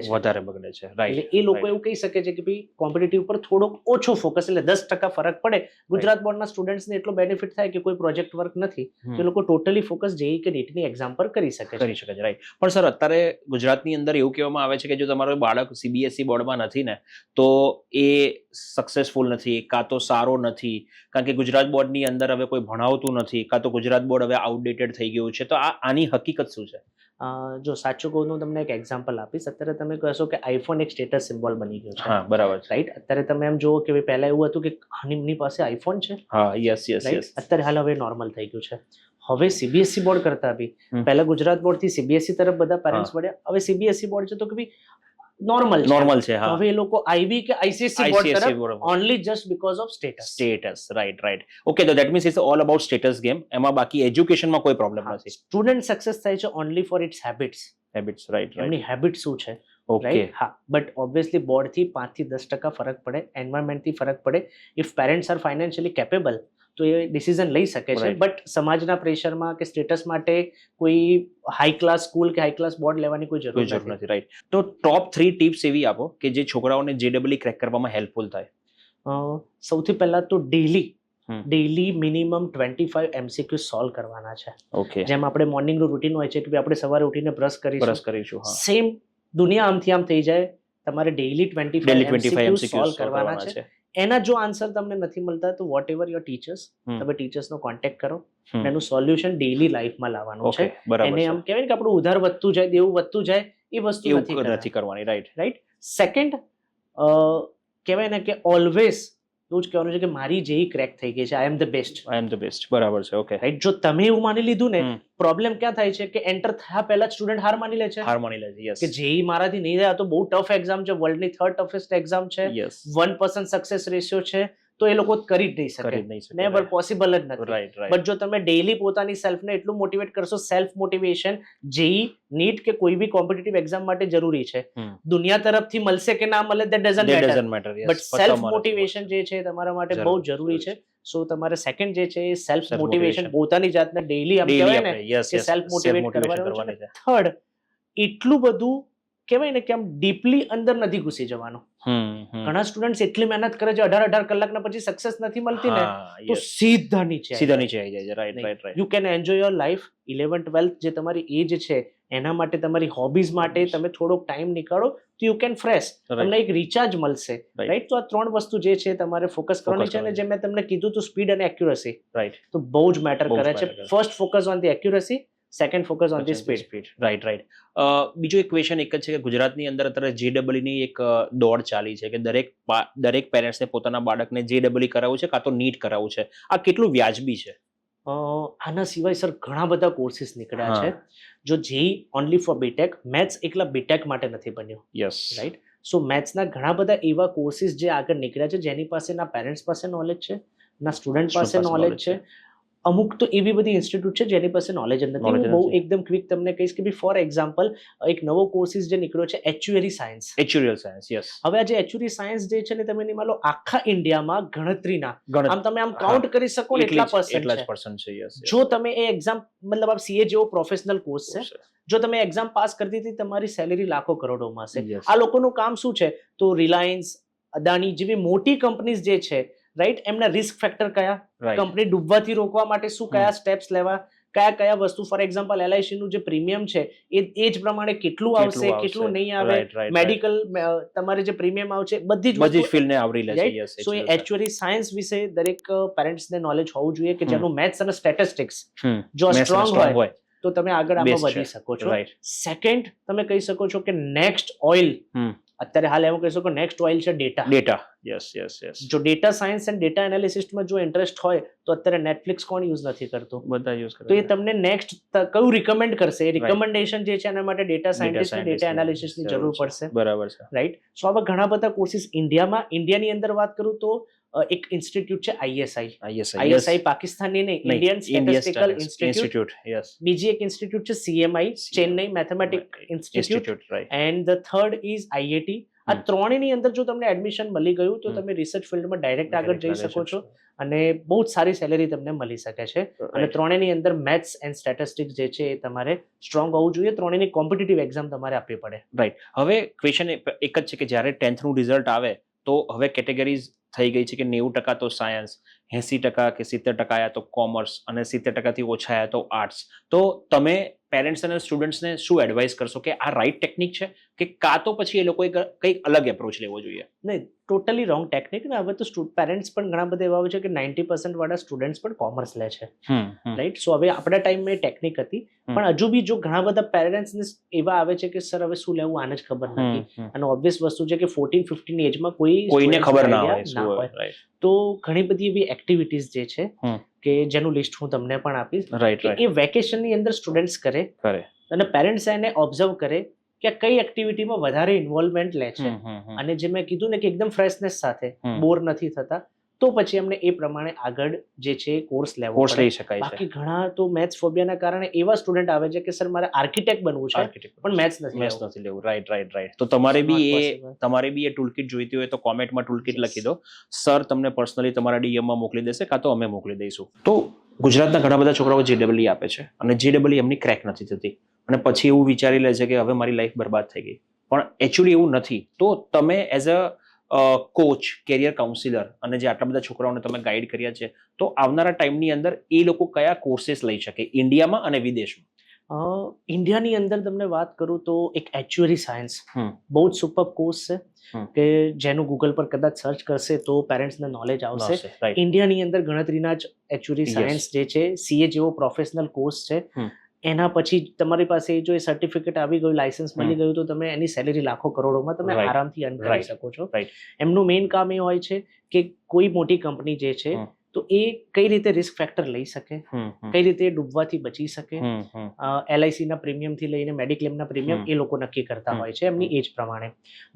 છે. રાઈટ. એટલે એ લોકો એવું કહી શકે છે કે ભાઈ કોમ્પિટિટિવ પર થોડોક ઓછો ફોકસ, એટલે 10% ફરક પડે. ગુજરાત બોર્ડના સ્ટુડન્ટ્સને એટલો બેનિફિટ થાય કે કોઈ પ્રોજેક્ટ વર્ક નથી, તો એ લોકો ટોટલી ફોકસ જેઈ કે નીટની એક્ઝામ પર કરી શકે છે. રાઈટ. પણ સર, અત્યારે ગુજરાતની અંદર એવું કહેવામાં આવે છે કે જો તમારો બાળક સીબીએસઈ બોર્ડમાં નથી ને તો એ સક્સેસફુલ નથી, કાં તો સારો નથી, કારણ કે ગુજરાત બોર્ડની અંદર હવે કોઈ ભણાવતું નથી, કાં તો ગુજરાત બોર્ડ હવે આઉટડેટેડ થઈ ગયું છે. તો આની હકીકત શું છે? જો સાચું કહું તો તમને એક એક્ઝામ્પલ આપીશ. અત્યારે તમે કહેશો કે આઈફોન એક સ્ટેટસ સિમ્બોલ બની ગયો છે. હા, બરાબર. રાઈટ. અત્યારે તમે એમ જુઓ કે પહેલા એવું હતું કે આની પાસે આઈફોન છે. હા, યસ. અત્યારે હાલ હવે નોર્મલ થઈ ગયું છે. હવે સીબીએસઈ બોર્ડ કરતા બી પહેલા ગુજરાત બોર્ડ થી સીબીએસઈ તરફ બધા પેરેન્ટ્સ વળ્યા. હવે સીબીએસઈ બોર્ડ છે તો કે નોર્મલ છે. હવે એ લોકો આઈબી કે આઈસીએસઈ બોર્ડ તરફ only just because of status. Right. Okay, તો that means it's all about status game. એમાં બાકી એજ્યુકેશનમાં કોઈ પ્રોબ્લેમ નથી. સ્ટુડન્ટ સક્સેસ થાય છે only for its habits. Right. એમની હેબિટ શું છે? ઓકે. હા, બટ ઓબ્વિયસલી બોર્ડ થી 5 થી 10% ફરક પડે, એન્વાયરમેન્ટ થી ફરક પડે. If parents are financially capable તો એ ડિસિઝન લઈ શકે છે. બટ સમાજના પ્રેશરમાં કે સ્ટેટસ માટે કોઈ હાઈ ક્લાસ સ્કૂલ કે હાઈ ક્લાસ બોર્ડ લેવાની કોઈ જરૂર નથી. રાઈટ. તો ટોપ 3 ટિપ્સ એવી આપો કે જે છોકરાઓને જેડબલઈ ક્રેક કરવામાં હેલ્પફુલ થાય. સૌથી પહેલા તો ડેઈલી મિનિમમ 25 MCQ સોલ્વ કરવાના છે. ઓકે. જેમ આપણે મોર્નિંગનું રૂટીન હોય છે કે આપણે સવારે ઉઠીને બ્રશ કરીશું. સેમ દુનિયા આમથી આમ થઈ જાય. તમારે ડેઈલી 25 MCQ સોલ્વ કરવાના છે. એના જો આન્સર તમને નથી મળતા તો વોટ એવર યોર ટીચર્સ, તમે ટીચર્સનો કોન્ટેક્ટ કરો. એનું સોલ્યુશન ડેઈલી લાઈફમાં લાવવાનું છે. એને આમ કહેવાય ને કે આપણું ઉધાર વધતું જાય, દેવું વધતું જાય, એ વસ્તુ નથી કરવાની. રાઈટ. સેકન્ડ, કહેવાય ને કે ઓલવેઝ એવું જ કહેવાનું છે કે મારી જેઈ ક્રેક થઈ ગઈ છે, આઈ એમ ધ બેસ્ટ. બરાબર છે. ઓકે. રાઈટ. જો તમે એવું માની લીધું ને, પ્રોબ્લેમ ક્યાં થાય છે કે એન્ટર થયા પહેલા સ્ટુડન્ટ હાર માની લે છે. યસ. કે જેઈ મારાથી નહીં થાય, આ તો બહુ ટફ એક્ઝામ છે, વર્લ્ડની 3rd ટફેસ્ટ એક્ઝામ છે, 1% સક્સેસ રેશિયો છે, તો એ લોકો કરી જ નહીં શકે. નેવર પોસિબલ જ નથી. રાઈટ. બટ જો તમે ડેઈલી પોતાની સેલ્ફને એટલું મોટિવેટ કરશો, સેલ્ફ મોટિવેશન જેઈ, નીટ કે કોઈ બી કોમ્પિટિટિવ એક્ઝામ માટે જરૂરી છે. દુનિયા તરફથી મળશે કે ના મળે that doesn't matter, but self motivation જે છે તમારા માટે બહુ જરૂરી છે. સો તમારે સેકન્ડ જે છે એ સેલ્ફ મોટિવેશન, પોતાની જાતને ડેઈલી આમ કહેવાય ને કે સેલ્ફ મોટિવેટ કરવાનું છે. થર્ડ, એટલું બધું કહેવાય ને કે આમ ડીપલી અંદર નથી ઘૂસી જવાનું. ઘણા સ્ટુડન્ટ્સ એટલી મહેનત કરે છે 18 કલાકના પછી સક્સેસ નથી મળતી ને તો સીધા નીચે આવી જાય. Right. You can enjoy your life. 11th 12th જે તમારી એજ છે એના માટે, તમારી હોબીઝ માટે તમે થોડોક ટાઈમ નીકાળો તો યુ કેન ફ્રેશ, તમને એક રિચાર્જ મળશે. રાઈટ. તો આ 3 વસ્તુ જે છે તમારે ફોકસ કરવાની છે. અને જે મેં તમને કીધું હતું સ્પીડ અને એક્યુરસી, રાઈટ, તો બહુ જ મેટર કરે છે. First focus on the accuracy, second focus on the speed. Right. બીજો એક ક્વેશ્ચન એક જ છે કે ગુજરાતની અંદર અત્યારે જેડબલઈની એક દોડ ચાલી છે કે દરેક પેરેન્ટ્સને પોતાના બાળકને જેડબલઈ કરાવવું છે કાં તો નીટ કરાવવું છે. આ કેટલું વ્યાજબી છે? આના સિવાય સર ઘણા બધા કોર્સિસ નીકળ્યા છે. જો JEE only for BTech, maths એકલા બીટેક માટે નથી બન્યું. યસ. રાઈટ. સો મેથ્સના ઘણા બધા એવા કોર્સિસ જે આગળ નીકળ્યા છે જેની પાસે ના પેરેન્ટ્સ પાસે નોલેજ છે, ના સ્ટુડન્ટ પાસે નોલેજ છે. અમુક તો એવી બધી ઇન્સ્ટિટ્યૂટ છે જેની પાસે નોલેજ જ નથી. હું બહુ એકદમ ક્વિક તમને કહીશ કે ફોર એક્ઝામ્પલ એક નવો કોર્સિસ જે નીકળ્યો છે એચ્યુઅરી સાયન્સ. યસ. હવે આ જે એચ્યુઅરી સાયન્સ જે છે ને તમે એની માનો આખા ઇન્ડિયામાં ગણતરીના આમ તમે આમ કાઉન્ટ કરી શકો ને એટલા પર્સન્ટ છે. જો તમે એ એક્ઝામ મતલબ આપ સીએ જેવો પ્રોફેશનલ કોર્સ છે, જો તમે એક્ઝામ પાસ કરી દીધી તમારી સેલેરી લાખો કરોડોમાં છે. આ લોકોનું કામ શું છે? તો રિલાયન્સ, અદાણી જેવી મોટી કંપનીઝ જે છે, રાઈટ, એમના રિસ્ક ફેક્ટર કયા, કંપની ડૂબવાથી રોકવા માટે શું કયા સ્ટેપ્સ લેવા, કયા વસ્તુ, ફોર એક્ઝામ્પલ LIC નું જે પ્રીમિયમ છે એ જ પ્રમાણે કેટલું આવશે, કેટલું નહીં આવે, મેડિકલ તમારે જે પ્રીમિયમ આવશે, બધી જ ફિલ્ડને આવરી લે છે. સો એ એચ્યુઅરી સાયન્સ વિશે દરેક પેરેન્ટ્સને નોલેજ હોવું જોઈએ કે જેનું મેથ્સ અને સ્ટેટિસ્ટિક્સ જો સ્ટ્રોંગ હોય તો તમે આગળ આમાં વધી શકો છો. સેકન્ડ, તમે કહી શકો છો કે નેક્સ્ટ ઓઇલ અત્યારે હાલ એવું કહી શકો નેક્સ્ટ ઓઇલ છે ડેટા. યસ જો ડેટા સાયન્સ એન્ડ ડેટા એનાલિસિસમાં જો ઇન્ટરેસ્ટ હોય તો અત્યારે નેટફ્લિક્સ કોણ યુઝ નથી કરતું, બધા યુઝ તો એ તમને નેક્સ્ટ કયું રિકમેન્ડ કરશે, એ રિકમેન્ડેશન જે છે એના માટે ડેટા સાયન્ટિસ્ટ ડેટા એનાલિસિસની જરૂર પડશે, બરાબર છે. રાઈટ. સો હવે ઘણા બધા કોર્સિસ ઇન્ડિયાની અંદર વાત કરું તો એક ઇન્સ્ટિટ્યૂટ છે આઈએસઆઈ પાકિસ્તાનની નહીં, ઇન્ડિયન સ્ટેટિસ્ટિકલ ઇન્સ્ટિટ્યૂટ. યસ બીજી એક ઇન્સ્ટિટ્યૂટ છે સીએમઆઈ Chennai mathematic institute, right. And the third is IIT. આ ત્રણેયની અંદર જો તમને એડમિશન મળી ગયું તો તમે રિસર્ચ ફિલ્ડમાં ડાયરેક્ટ આગળ જઈ શકો છો અને બહુ જ સારી સેલેરી તમને મળી શકે છે. અને ત્રણેયની અંદર મેથ્સ એન્ડ સ્ટેટિસ્ટિક્સ જે છે એ તમારે સ્ટ્રોંગ હોવું જોઈએ. ત્રણેયની કોમ્પિટિટિવ એક્ઝામ તમારે આપવી પડે. રાઈટ. હવે ક્વેશ્ચન એક જ છે કે જ્યારે 10th નું રિઝલ્ટ આવે તો હવે કેટેગરીઝ થઈ ગઈ છે કે 90% તો સાયન્સ, 80% કે 70% આયા તો કોમર્સ અને 70%થી ઓછા આયા તો આર્ટ્સ. તો તમે પેરેન્ટ્સ અને સ્ટુડન્ટ્સને શું એડવાઇસ કરશો કે આ રાઈટ ટેકનિક છે કે કાં તો પછી એ લોકોએ કંઈક અલગ એપ્રોચ લેવો જોઈએ? નહીં, ટોટલી રોંગ ટેકનિક ને. હવે તો પેરેન્ટ્સ પણ ઘણા બધા એવા હોય છે કે 90% વાળા સ્ટુડન્ટ્સ પણ કોમર્સ લે છે, રાઈટ. સો હવે આપણા ટાઈમમાં એ ટેકનિક હતી, પણ હજુ બી જો ઘણા બધા પેરેન્ટ્સ એવા આવે છે કે સર હવે શું લેવું આને જ ખબર નથી, અને ઓબ્વિયસ વસ્તુ છે કે 14-15 ની એજમાં કોઈને ખબર ના હોય, તો ઘણી બધી એવી એક્ટિવિટીઝ જે છે કે જેનું લિસ્ટ હું તમને પણ આપીશ, રાઈટ. એ વેકેશનની અંદર સ્ટુડન્ટ્સ કરે અને પેરેન્ટ્સ એને ઓબ્ઝર્વ કરે કે કઈ એક્ટિવિટીમાં વધારે ઇન્વોલ્વમેન્ટ લે છે, અને જે મેં કીધું ને કે એકદમ ફ્રેશનેસ સાથે બોર નથી થતા, તો પછી એમને એ પ્રમાણે આગળ જે છે કોર્સ લઈ શકાય. બાકી ઘણા તો મેથ્સ ફોબિયાના કારણે એવા સ્ટુડન્ટ આવે છે કે સર મારે આર્કિટેક્ટ બનવું છે પણ મેથ્સ નથી લેવું. રાઈટ. તો તમારે બી એ ટૂલકિટ જોઈતી હોય તો કોમેન્ટમાં ટૂલકિટ લખી દો. સર તમને પર્સનલી તમારા ડીએમમાં મોકલી દેશે કાં તો અમે મોકલી દઈશું. તો ગુજરાતના ઘણા બધા છોકરાઓ જેડબલઈ આપે છે અને જેડબલઈ એમની ક્રેક નથી થતી અને પછી એવું વિચારી લે છે કે હવે મારી લાઈફ બરબાદ થઈ ગઈ, પણ એકચ્યુઅલી એવું નથી. તો તમે as a coach, career counsellor અને જે આટલા બધા છોકરાઓને તમે ગાઈડ કર્યા છે, તો આવનારા ટાઈમની અંદર એ લોકો કયા કોર્सेस લઈ શકે ઇન્ડિયામાં અને વિદેશમાં? ઇન્ડિયાની અંદર તમને વાત કરું તો એક એક્ચ્યુઅરી સાયન્સ બહુ જ સુપર કોર્સ છે કે જેનું ગૂગલ પર કદાચ સર્ચ કરશે તો પેરેન્ટ્સને નોલેજ આવશે. ઇન્ડિયાની અંદર ગણતરીના જ એક્ચ્યુઅરી સાયન્સ જે છે સીએ જેવો પ્રોફેશનલ કોર્સ છે. એના પછી તમારી પાસે જો એ સર્ટિફિકેટ આવી ગયું, લાયસન્સ મળી ગયું, તો તમે એની સેલેરી લાખો કરોડોમાં તમે આરામથી અર્ન કરી શકો છો. એમનું મેઇન કામ એ હોય છે કે કોઈ મોટી કંપની જે છે તો એ કઈ રીતે રિસ્ક ફેક્ટર લઈ શકે, કઈ રીતે ડૂબવાથી બચી શકે, LIC ના પ્રીમિયમ થી લઈને મેડિક્લેમના પ્રીમિયમ એ લોકો નક્કી કરતા હોય છે એમની એજ પ્રમાણે.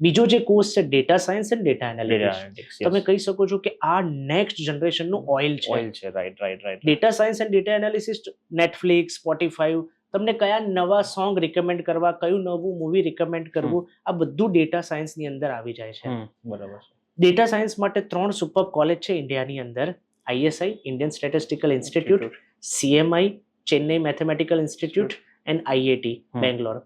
બીજો જે કોર્સ છે data science and data analytics, તમે કહી શકો છો કે આ નેક્સ્ટ જનરેશનનું ઓઇલ છે. Right. Data science and data analysis, Netflix, Spotify તમને કયા નવા સોંગ રિકમેન્ડ કરવા, કયું નવું મૂવી રિકમેન્ડ કરવું, આ બધું ડેટા સાયન્સની અંદર આવી જાય છે. બરાબર. ડેટા સાયન્સ માટે 3 સુપર કોલેજ છે ઇન્ડિયાની અંદર: ISI Indian statistical institute, CMI Chennai mathematical institute and IIT Bangalore.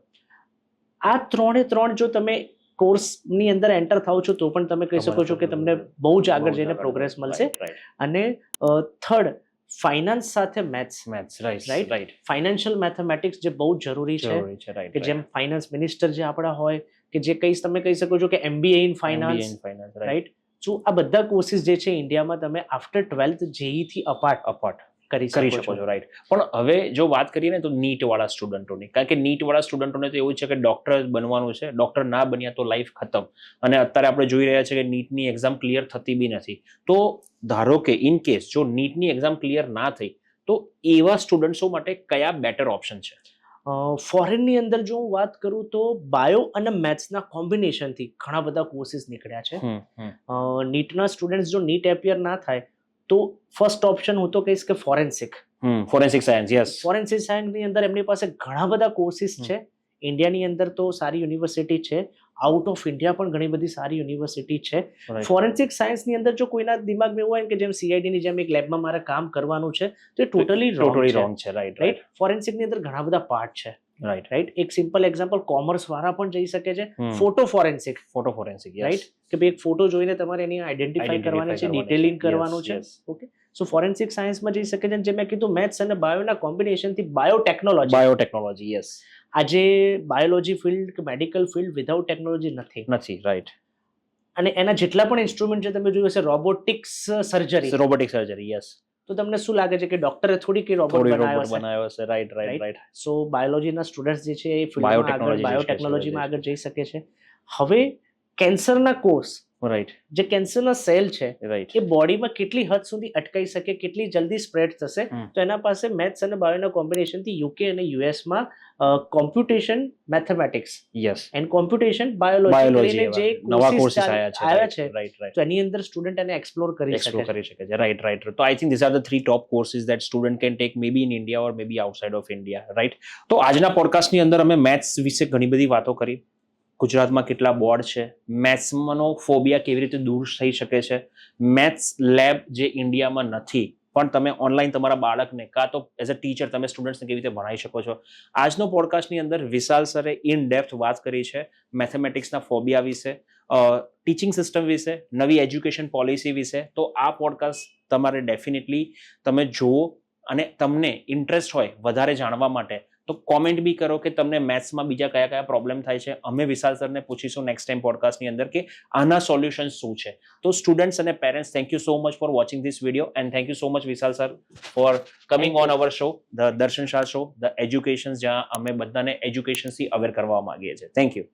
આ 3 જો તમે કોર્સની અંદર એન્ટર થાવ છો તો પણ તમે કહી શકો છો કે તમને બહુ જ આગળ જઈને પ્રોગ્રેસ મળશે. અને થર્ડ, ફાઇનાન્સ સાથે મેથ્સ, રાઈટ. ફાઇનાન્શિયલ મેથેમેટિક્સ જે બહુ જરૂરી છે, કે જેમ ફાઇનાન્સ મિનિસ્ટર જે આપણા હોય કે જે તમે કહી શકો છો કે MBA ઇન ફાઇનાન્સ, રાઈટ. સો આ બધા કોર્સિસ જે છે ઇન્ડિયામાં તમે આફ્ટર 12th JEE થી અપાર્ટ કરી શકો છો. રાઈટ. પણ હવે જો વાત કરીએ ને તો નીટ વાળા સ્ટુડન્ટોની, કારણ કે નીટ વાળા સ્ટુડન્ટોને તો એવું છે કે ડોક્ટર બનવાનું છે, ડોક્ટર ના બન્યા તો લાઈફ ખતમ. અને અત્યારે આપણે જોઈ રહ્યા છે કે નીટની એક્ઝામ ક્લિયર થતી બી નથી. તો ધારો કે ઇન કેસ જો નીટની એક્ઝામ ક્લિયર ના થઈ તો એવા સ્ટુડન્ટ્સો માટે કયા બેટર ઓપ્શન છે? ફોરેનની અંદર જો હું વાત કરું તો બાયો અને મેથ્સના કોમ્બિનેશનથી ઘણા બધા કોર્સિસ નીકળ્યા છે. નીટના સ્ટુડન્ટ્સ જો નીટ એપિયર ના થાય તો ફર્સ્ટ ઓપ્શન હું તો કહીશ કે ફોરેન્સિક સાયન્સ. યસ, ફોરેન્સિક સાયન્સની અંદર એમની પાસે ઘણા બધા કોર્સિસ છે. ઇન્ડિયાની અંદર તો સારી યુનિવર્સિટી છે, આઉટ ઓફ ઇન્ડિયા પણ ઘણી બધી સારી યુનિવર્સિટી છે. ફોરેન્સિક સાયન્સની અંદર જો કોઈના દિમાગમાં એવું હોય કે જેમ CID ની જેમ એક લેબમાં મારે કામ કરવાનું છે તો એ ટોટલી રોંગ છે. રાઈટ. ફોરેન્સિકની અંદર ઘણા બધા પાર્ટ છે. રાઈટ. એક સિમ્પલ એક્ઝામ્પલ, કોમર્સ વાળા પણ જઈ શકે છે. ફોટો ફોરેન્સિક, રાઈટ, કે ભાઈ એક ફોટો જોઈને તમારે એની આઈડેન્ટિફાઈ કરવાની છે, ડિટેલિંગ કરવાનું છે. ઓકે. સો ફોરેન્સિક સાયન્સમાં જઈ શકે છે. જે મેં કીધું મેથ્સ અને બાયોના કોમ્બિનેશનથી બાયોટેકનોલોજી. યસ. આજે બાયોલોજી ફિલ્ડ કે મેડિકલ ફિલ્ડ વિધાઉટ ટેકનોલોજી નથી. રાઈટ. અને એના જેટલા પણ ઇન્સ્ટ્રુમેન્ટ છે તમે જોયું હશે, રોબોટિક્સ સર્જરી. યસ. તો તમને શું લાગે છે કે ડોક્ટરે થોડી કે રોબોટ બનાવ્યો છે? રાઈટ. સો બાયોલોજીના સ્ટુડન્ટ્સ જે છે એ ફિલ્ડમાં આગળ બાયોટેકનોલોજીમાં આગળ જઈ શકે છે. હવે કેન્સરના કોષ, રાઈટ જે કેન્સરના સેલ છે રાઈટ એ બોડીમાં કેટલી હદ સુધી અટકાઈ શકે, કેટલી જલ્દી સ્પ્રેડ થશે, તો એના પાસે મેથ્સ અને બાયોના કોમ્બિનેશનથી યુકે અને યુએસમાં computation mathematics yes and computation biology biology જે નવા courses કોર્સિસ આવ્યા છે રાઈટ રાઈટ તો એની અંદર સ્ટુડન્ટ એને એક્સપ્લોર કરી શકે એક્સપ્લોર છે. કરી શકે છે રાઈટ રાઈટ તો I think this are the 3 top courses that student can take maybe in India or maybe outside of India right. તો આજના પોડકાસ્ટની અંદર અમે મેથ્સ વિશે ઘણી બધી વાતો કરી. ગુજરાતમાં કેટલા બોર્ડ છે, મેથ્સમાંનો ફોબિયા કેવી રીતે દૂર થઈ શકે છે, મેથ્સ લેબ જે ઇન્ડિયામાં નથી પણ તમે ઓનલાઈન તમારા બાળકને કાં તો એઝ અ ટીચર તમે સ્ટુડન્ટ્સને કેવી રીતે ભણાવી શકો છો. આજનો પોડકાસ્ટની અંદર વિશાલ સરે ઇન ડેપ્થ વાત કરી છે મેથેમેટિક્સના ફોબિયા વિશે, ટીચિંગ સિસ્ટમ વિશે, નવી એજ્યુકેશન પોલિસી વિશે. તો આ પોડકાસ્ટ તમારે ડેફિનેટલી તમે જુઓ અને તમને ઇન્ટરેસ્ટ હોય વધારે જાણવા માટે તો કોમેન્ટ બી કરો કે તમને મેથ્સમાં બીજા કયા કયા પ્રોબ્લેમ થાય છે. અમે વિશાલ સરને પૂછીશું નેક્સ્ટ ટાઈમ પોડકાસ્ટની અંદર કે આના સોલ્યુશન શું છે. તો સ્ટુડન્ટ્સ અને parents, thank you so much for watching this video and thank you so much Vishal sir for coming on our show the Darshan Shah show the education, જ્યાં અમે બધાને એજ્યુકેશનથી અવેર કરવા માંગીએ છીએ. Thank you.